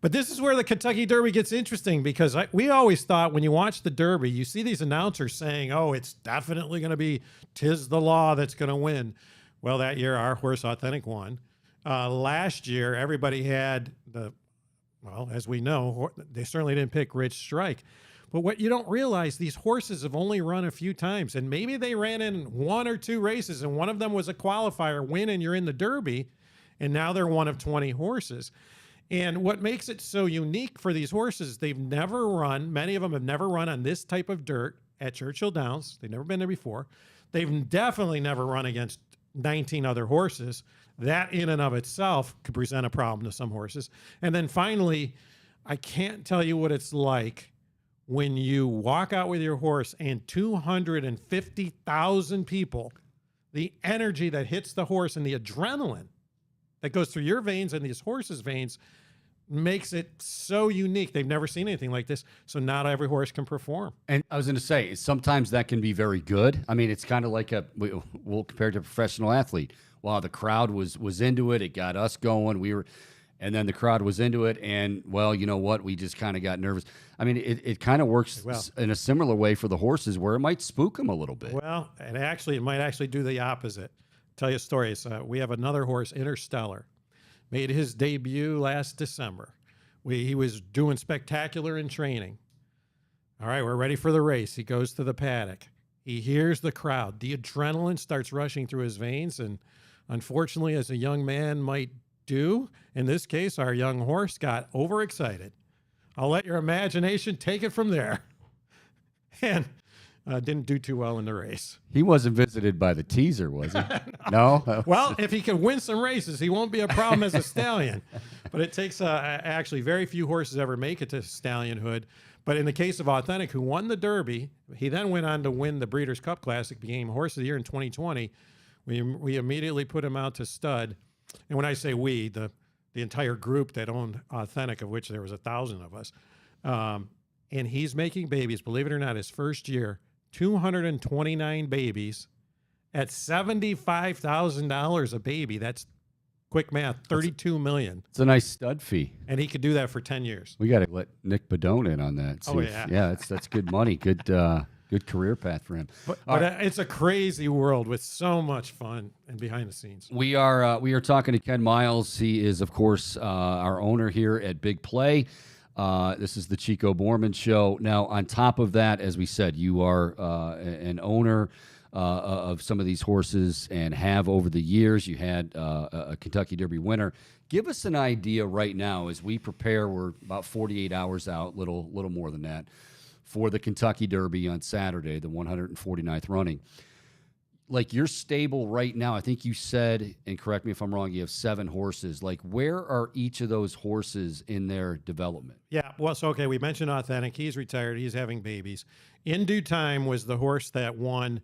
But this is where the Kentucky Derby gets interesting, because we always thought when you watch the Derby, you see these announcers saying, oh, it's definitely going to be Tiz the Law that's going to win. Well, that year, our horse Authentic won. Last year, everybody had as we know, they certainly didn't pick Rich Strike. But what you don't realize, these horses have only run a few times, and maybe they ran in 1 or 2 races, and one of them was a qualifier win, and you're in the Derby, and now they're one of 20 horses. And what makes it so unique for these horses, they've never run, many of them have never run on this type of dirt at Churchill Downs. They've never been there before. They've definitely never run against 19 other horses. That in and of itself could present a problem to some horses. And then finally, I can't tell you what it's like when you walk out with your horse and 250,000 people, the energy that hits the horse and the adrenaline that goes through your veins and these horses' veins makes it so unique. They've never seen anything like this, so not every horse can perform. And I was going to say, sometimes that can be very good. I mean, it's kind of like we'll compare it to a professional athlete. Wow, the crowd was into it. It got us going. And then the crowd was into it, and, well, you know what? We just kind of got nervous. I mean, it kind of works in a similar way for the horses, where it might spook them a little bit. Well, and actually, it might actually do the opposite. Tell you a story. So we have another horse, Interstellar, made his debut last December. He was doing spectacular in training. All right, we're ready for the race. He goes to the paddock. He hears the crowd. The adrenaline starts rushing through his veins, and Unfortunately, as a young man might do, in this case, our young horse got overexcited. I'll let your imagination take it from there. And didn't do too well in the race. He wasn't visited by the teaser, was he? No? Well, if he can win some races, he won't be a problem as a stallion. But it takes actually very few horses ever make it to stallionhood. But in the case of Authentic, who won the Derby, he then went on to win the Breeders' Cup Classic, became Horse of the Year in 2020. We immediately put him out to stud. And when I say we, the entire group that owned Authentic, of which there was 1,000 of us, and he's making babies, believe it or not, his first year, 229 babies at $75,000 a baby. That's quick math, $32 million. It's a nice stud fee. And he could do that for 10 years. We got to let Nick Bedone in on that. Oh, yeah. Yeah, that's good money. Good career path for him. But it's a crazy world with so much fun and behind the scenes. We are talking to Ken Miles. He is, of course, our owner here at Big Play. This is the Chico Bormann Show. Now, on top of that, as we said, you are an owner of some of these horses and have over the years. You had a Kentucky Derby winner. Give us an idea right now as we prepare. We're about 48 hours out, little more than that, for the Kentucky Derby on Saturday, the 149th running. Like your stable right now, I think you said, and correct me if I'm wrong, you have 7 horses. Like, where are each of those horses in their development? Yeah, well, so, okay, we mentioned Authentic. He's retired. He's having babies. In Due Time was the horse that won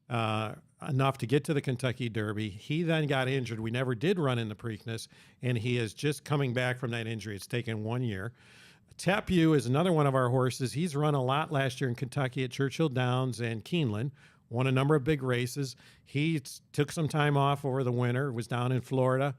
enough to get to the Kentucky Derby. He then got injured. We never did run in the Preakness, and he is just coming back from that injury. It's taken 1 year. Tapu is another one of our horses. He's run a lot last year in Kentucky at Churchill Downs and Keeneland. Won a number of big races. He took some time off over the winter, was down in Florida,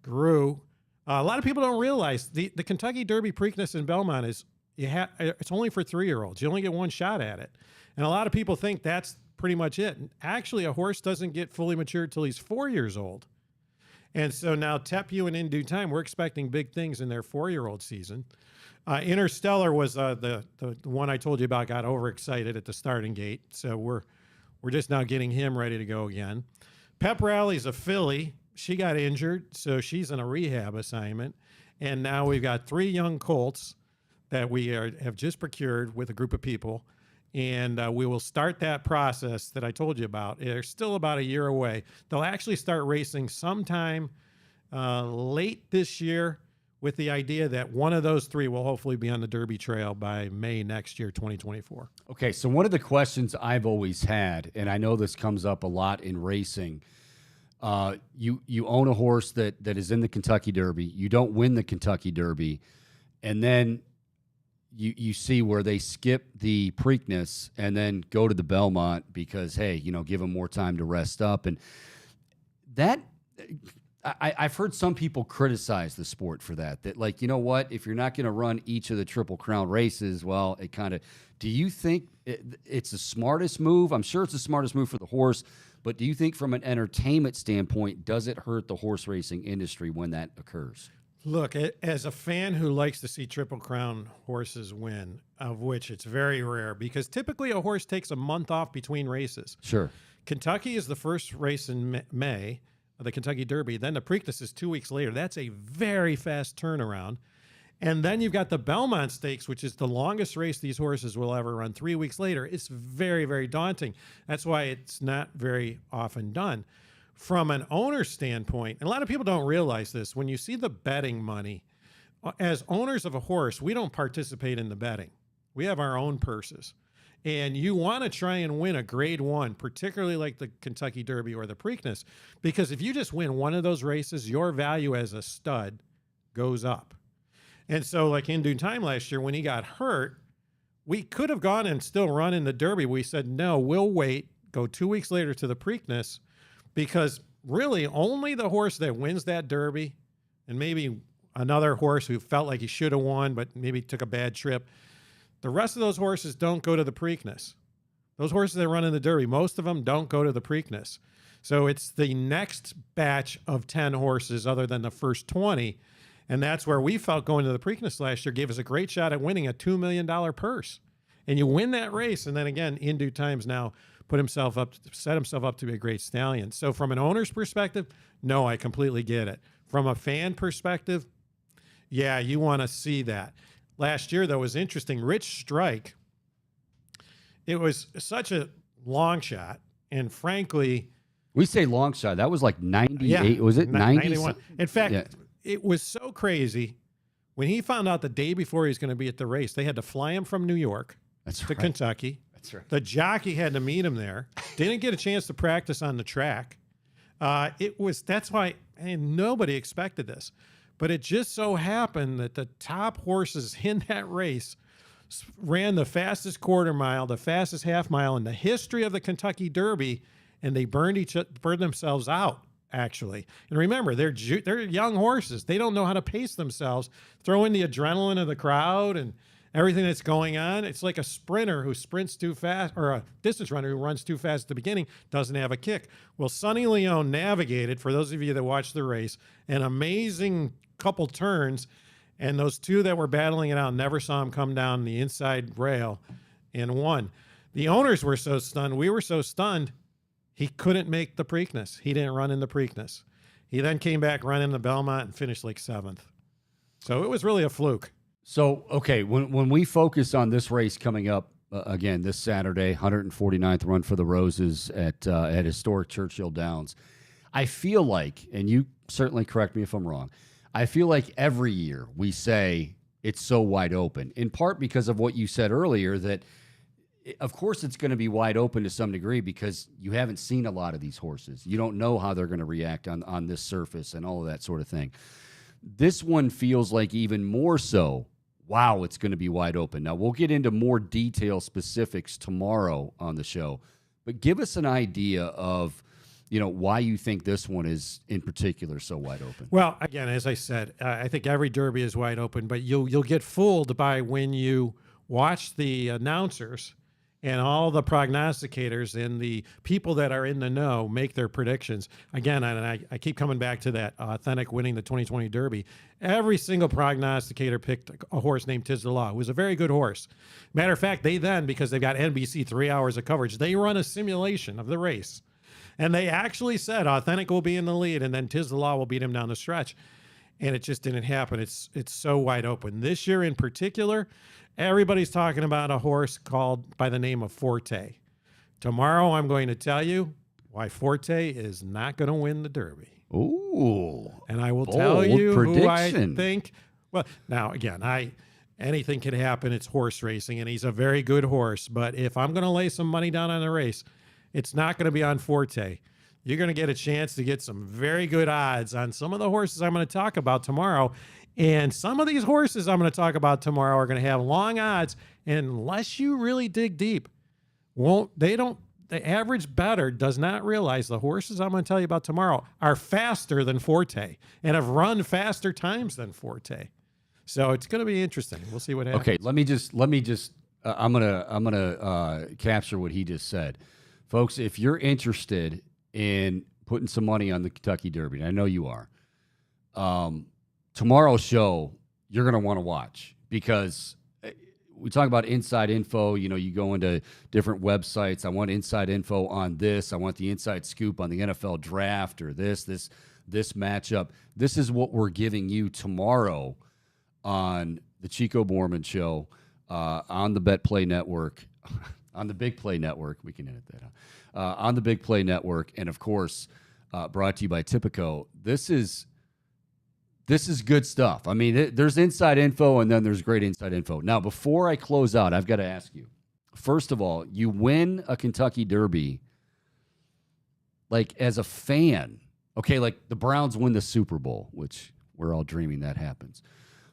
grew. A lot of people don't realize the Kentucky Derby Preakness in Belmont it's only for 3-year-olds. You only get one shot at it. And a lot of people think that's pretty much it. Actually, a horse doesn't get fully mature till he's 4 years old. And so now Tapu and In Due Time, we're expecting big things in their 4-year-old season. Interstellar was the one I told you about, got overexcited at the starting gate. So we're just now getting him ready to go again. Pep Rally's a filly. She got injured, so she's in a rehab assignment. And now we've got 3 young colts that we have just procured with a group of people. And we will start that process that I told you about. They're still about a year away. They'll actually start racing sometime late this year, with the idea that one of those 3 will hopefully be on the Derby Trail by May next year, 2024. Okay, so one of the questions I've always had, and I know this comes up a lot in racing, you own a horse that is in the Kentucky Derby, you don't win the Kentucky Derby, and then you see where they skip the Preakness and then go to the Belmont because, hey, give them more time to rest up. And that... I've heard some people criticize the sport for that, like, you know what, if you're not going to run each of the Triple Crown races, well, it kind of, do you think it's the smartest move? I'm sure it's the smartest move for the horse, but do you think from an entertainment standpoint, does it hurt the horse racing industry when that occurs? Look, as a fan who likes to see Triple Crown horses win, of which it's very rare, because typically a horse takes a month off between races. Sure. Kentucky is the first race in May, the Kentucky Derby. Then the Preakness is 2 weeks later. That's a very fast turnaround. And then you've got the Belmont Stakes, which is the longest race these horses will ever run 3 weeks later. It's very, very daunting. That's why it's not very often done. From an owner standpoint, and a lot of people don't realize this, when you see the betting money, as owners of a horse, we don't participate in the betting. We have our own purses. And you want to try and win a grade 1, particularly like the Kentucky Derby or the Preakness, because if you just win one of those races, your value as a stud goes up. And so like In Due Time last year, when he got hurt, we could have gone and still run in the Derby. We said, no, we'll wait, go 2 weeks later to the Preakness, because really only the horse that wins that Derby and maybe another horse who felt like he should have won but maybe took a bad trip, the rest of those horses don't go to the Preakness. Those horses that run in the Derby, most of them don't go to the Preakness. So it's the next batch of 10 horses other than the first 20. And that's where we felt going to the Preakness last year gave us a great shot at winning a $2 million purse. And you win that race. And then again, In Due Time's now set himself up to be a great stallion. So from an owner's perspective, no, I completely get it. From a fan perspective, yeah, you want to see that. Last year, though, was interesting. Rich Strike, it was such a long shot. And frankly, we say long shot. That was like 98. Was it 91? In fact, yeah. It was so crazy. When he found out the day before he was going to be at the race, they had to fly him from New York to Kentucky. That's right. The jockey had to meet him there. Didn't get a chance to practice on the track. That's why nobody expected this. But it just so happened that the top horses in that race ran the fastest quarter mile, the fastest half mile in the history of the Kentucky Derby, and they burned themselves out, actually. And remember, they're young horses. They don't know how to pace themselves. Throw in the adrenaline of the crowd and everything that's going on. It's like a sprinter who sprints too fast, or a distance runner who runs too fast at the beginning, doesn't have a kick. Well, Sonny Leone navigated, for those of you that watched the race, an amazing couple turns, and those two that were battling it out never saw him come down the inside rail and won. The owners were so stunned. We were so stunned. He couldn't make the Preakness. He didn't run in the Preakness. He then came back running the Belmont and finished like 7th. So it was really a fluke. So, okay, when we focus on this race coming up, again, this Saturday, 149th Run for the Roses at historic Churchill Downs, I feel like, and you certainly correct me if I'm wrong, I feel like every year we say it's so wide open, in part because of what you said earlier, that of course it's going to be wide open to some degree because you haven't seen a lot of these horses. You don't know how they're going to react on this surface and all of that sort of thing. This one feels like even more so, wow, it's going to be wide open. Now, we'll get into more detail specifics tomorrow on the show, but give us an idea of why you think this one is in particular so wide open. Well, again, as I said, I think every Derby is wide open, but you'll get fooled by when you watch the announcers and all the prognosticators and the people that are in the know make their predictions. Again, and I keep coming back to that Authentic winning the 2020 Derby. Every single prognosticator picked a horse named Tiz the Law, who was a very good horse. Matter of fact, they then, because they've got NBC 3 hours of coverage, they run a simulation of the race. And they actually said Authentic will be in the lead, and then Tiz the Law will beat him down the stretch. And it just didn't happen. It's so wide open. This year in particular, everybody's talking about a horse called by the name of Forte. Tomorrow I'm going to tell you why Forte is not going to win the Derby. Ooh. And I will tell you prediction. who I think. Well, now, again, anything can happen. It's horse racing, and he's a very good horse. But if I'm going to lay some money down on the race, it's not going to be on Forte. You're going to get a chance to get some very good odds on some of the horses I'm going to talk about tomorrow. And some of these horses I'm going to talk about tomorrow are going to have long odds. And unless you really dig deep, the average bettor does not realize the horses I'm going to tell you about tomorrow are faster than Forte and have run faster times than Forte. So it's going to be interesting. We'll see what happens. Okay, let me just I'm gonna capture what he just said. Folks, if you're interested in putting some money on the Kentucky Derby, and I know you are, tomorrow's show, you're going to want to watch because we talk about inside info. You go into different websites. I want inside info on this. I want the inside scoop on the NFL draft or this matchup. This is what we're giving you tomorrow on the Chico Bormann Show on the Bet Play Network. On the Big Play Network, we can edit that out. On the Big Play Network, and of course, brought to you by Tipico. This is good stuff. I mean, there's inside info, and then there's great inside info. Now, before I close out, I've got to ask you. First of all, you win a Kentucky Derby, like as a fan. Okay, like the Browns win the Super Bowl, which we're all dreaming that happens.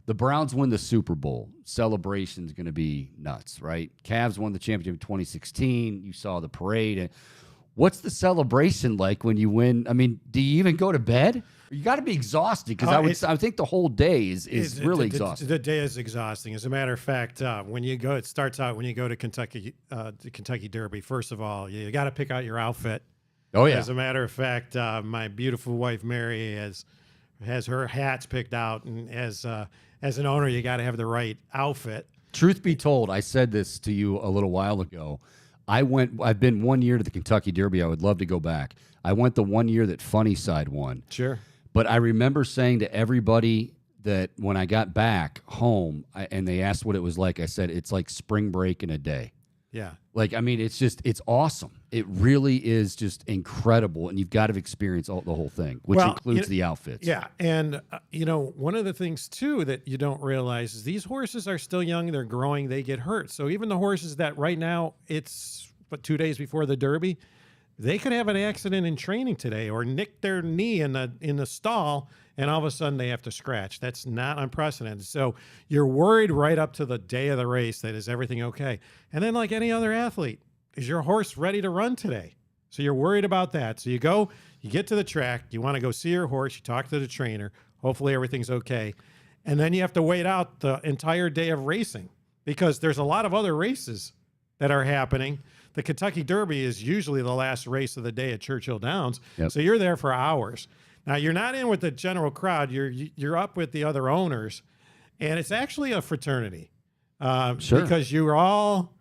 The Browns win the Super Bowl. Celebration's going to be nuts, right? Cavs won the championship in 2016. You saw the parade. What's the celebration like when you win? I mean, do you even go to bed? You got to be exhausted because I think the whole day is really exhausting. The day is exhausting. As a matter of fact, when you go to Kentucky, the Kentucky Derby. First of all, you got to pick out your outfit. Oh yeah. As a matter of fact, my beautiful wife Mary has her hats picked out, and as an owner, you got to have the right outfit. Truth be told, I said this to you a little while ago. I've been 1 year to the Kentucky Derby. I would love to go back. I went the 1 year that Funny Side won. Sure. But I remember saying to everybody that when I got back home and they asked what it was like, I said, it's like spring break in a day. Yeah. Like, I mean, it's awesome. It really is just incredible. And you've got to experience the whole thing, which includes the outfits. Yeah. And, one of the things, too, that you don't realize is these horses are still young. They're growing. They get hurt. So even the horses that right now, it's 2 days before the Derby, they could have an accident in training today or nick their knee in the stall, and all of a sudden they have to scratch. That's not unprecedented. So you're worried right up to the day of the race that is everything okay. And then like any other athlete, is your horse ready to run today? So you're worried about that. So you get to the track, you want to go see your horse, you talk to the trainer, hopefully everything's okay. And then you have to wait out the entire day of racing because there's a lot of other races that are happening. The Kentucky Derby is usually the last race of the day at Churchill Downs. Yep. So you're there for hours. Now, you're not in with the general crowd. You're up with the other owners. And it's actually a fraternity Sure. because you're all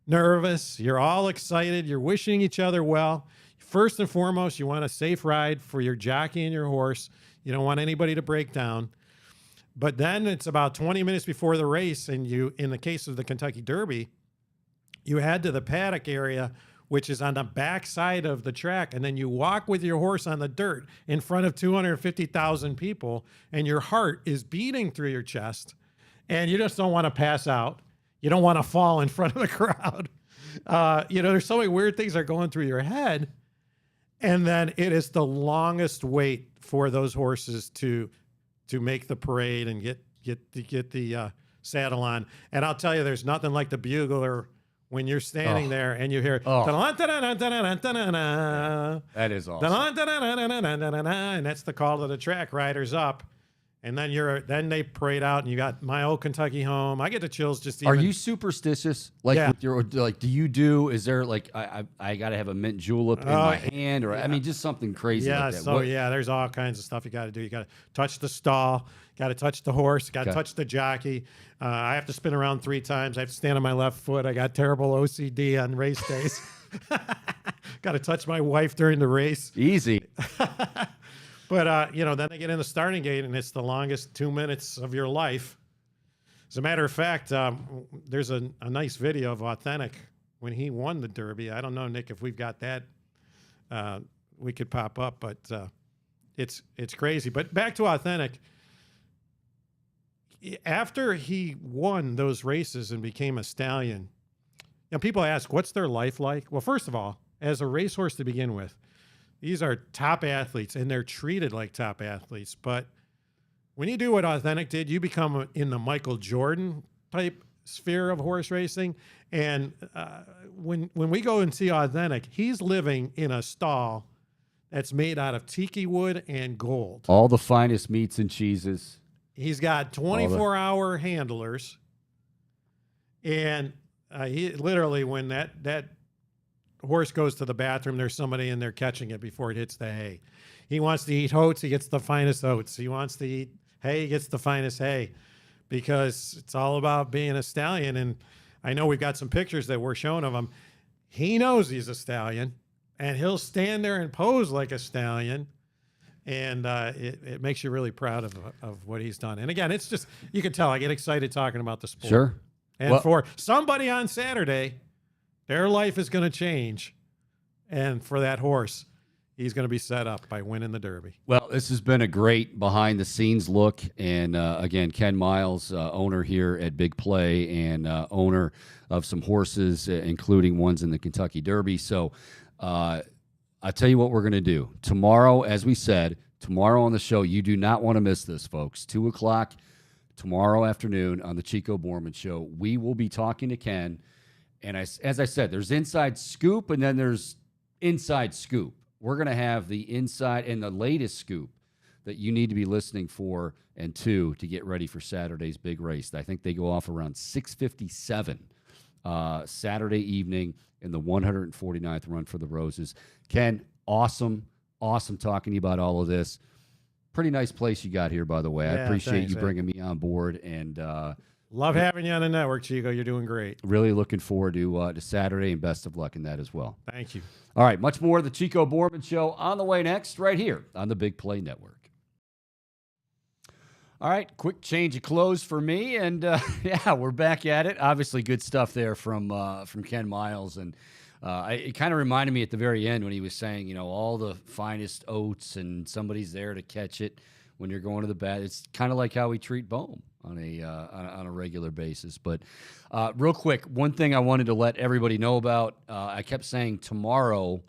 nervous. You're all excited. You're wishing each other well. First and foremost, you want a safe ride for your jockey and your horse. You don't want anybody to break down. But then it's about 20 minutes before the race, and in the case of the Kentucky Derby, you head to the paddock area, which is on the back side of the track, and then you walk with your horse on the dirt in front of 250,000 people, and your heart is beating through your chest, and you just don't want to pass out. You don't want to fall in front of the crowd. There's so many weird things that are going through your head, and then it is the longest wait for those horses to make the parade and get the saddle on. And I'll tell you, there's nothing like the bugler when you're standing there and you hear, That is awesome. and that's the call to the track, riders up. And then they parade out, and you got My Old Kentucky Home. I get the chills just even. Are you superstitious? Like, Yeah. Is there like, I got to have a mint julep in my hand, or I mean, just something crazy Yeah, like that? so there's all kinds of stuff you got to do. You got to touch the stall, got to touch the horse, got to touch the jockey. I have to spin around 3 times. I have to stand on my left foot. I got terrible OCD on race days. Got to touch my wife during the race. Easy. But, then they get in the starting gate, and it's the longest 2 minutes of your life. As a matter of fact, there's a nice video of Authentic when he won the Derby. I don't know, Nick, if we've got that. We could pop up, but it's crazy. But back to Authentic. After he won those races and became a stallion, people ask, what's their life like? Well, first of all, as a racehorse to begin with, these are top athletes, and they're treated like top athletes. But when you do what Authentic did, you become in the Michael Jordan type sphere of horse racing. And when we go and see Authentic, he's living in a stall that's made out of tiki wood and gold. All the finest meats and cheeses. He's got 24-hour handlers. And he literally, when that horse goes to the bathroom, there's somebody in there catching it before it hits the hay. He wants to eat oats, he gets the finest oats. He wants to eat hay, he gets the finest hay, because it's all about being a stallion. And I know we've got some pictures that we're showing of him. He knows he's a stallion, and he'll stand there and pose like a stallion. And it makes you really proud of what he's done. And again, it's just, you can tell I get excited talking about the sport. Sure. And for somebody on Saturday, their life is going to change. And for that horse, he's going to be set up by winning the Derby. Well, this has been a great behind-the-scenes look. And, again, Ken Miles, owner here at Big Play and owner of some horses, including ones in the Kentucky Derby. So I'll tell you what we're going to do. Tomorrow, as we said, tomorrow on the show, you do not want to miss this, folks. 2 o'clock tomorrow afternoon on the Chico Bormann Show. We will be talking to Ken. And as I said, there's inside scoop and then there's inside scoop. We're going to have the inside and the latest scoop that you need to be listening for and to get ready for Saturday's big race. I think they go off around 6:57 Saturday evening in the 149th Run for the Roses. Ken, awesome talking to you about all of this. Pretty nice place you got here, by the way. I appreciate you bringing me on board and Love having you on the network, Chico. You're doing great. Really looking forward to Saturday, and best of luck in that as well. Thank you. All right, much more of the Chico Bormann Show on the way next, right here on the Big Play Network. All right, quick change of clothes for me, and yeah, we're back at it. Obviously, good stuff there from Ken Miles, and it kind of reminded me at the very end when he was saying, all the finest oats, and somebody's there to catch it when you're going to the bat. It's kind of like how we treat Bohm on a regular basis. But real quick, one thing I wanted to let everybody know about, I kept saying tomorrow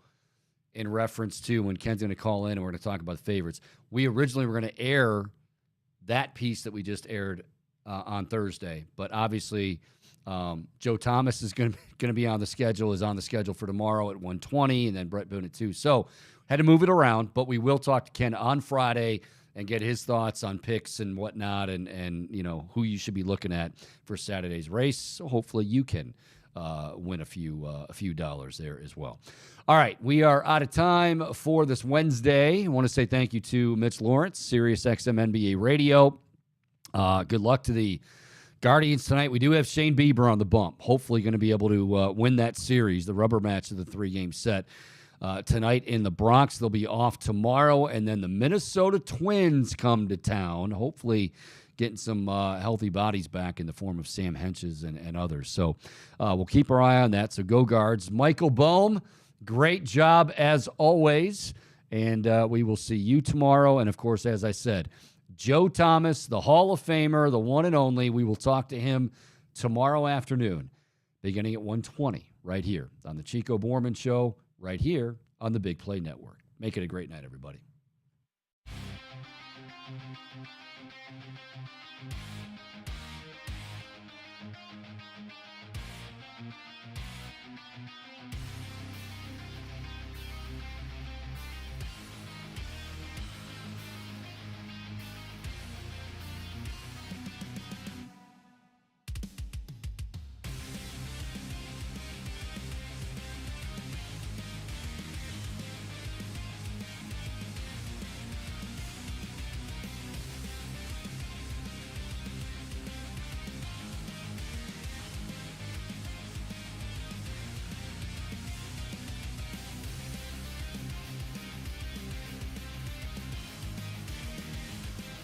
in reference to when Ken's going to call in and we're going to talk about the favorites. We originally were going to air that piece that we just aired on Thursday, but obviously Joe Thomas is going to be on the schedule for tomorrow at 1:20, and then Brett Boone at 2. So had to move it around, but we will talk to Ken on Friday and get his thoughts on picks and whatnot, and who you should be looking at for Saturday's race. So hopefully you can win a few dollars there as well. All right, we are out of time for this Wednesday. I want to say thank you to Mitch Lawrence, Sirius XM NBA Radio. Good luck to the Guardians tonight. We do have Shane Bieber on the bump. Hopefully going to be able to win that series, the rubber match of the 3-game set. Tonight in the Bronx. They'll be off tomorrow, and then the Minnesota Twins come to town, hopefully getting some healthy bodies back in the form of Sam Henches and others. So we'll keep our eye on that. So go Guards. Michael Bohm, great job as always, and we will see you tomorrow. And, of course, as I said, Joe Thomas, the Hall of Famer, the one and only, we will talk to him tomorrow afternoon, beginning at 1:20, right here on the Chico Bormann Show, right here on the Big Play Network. Make it a great night, everybody.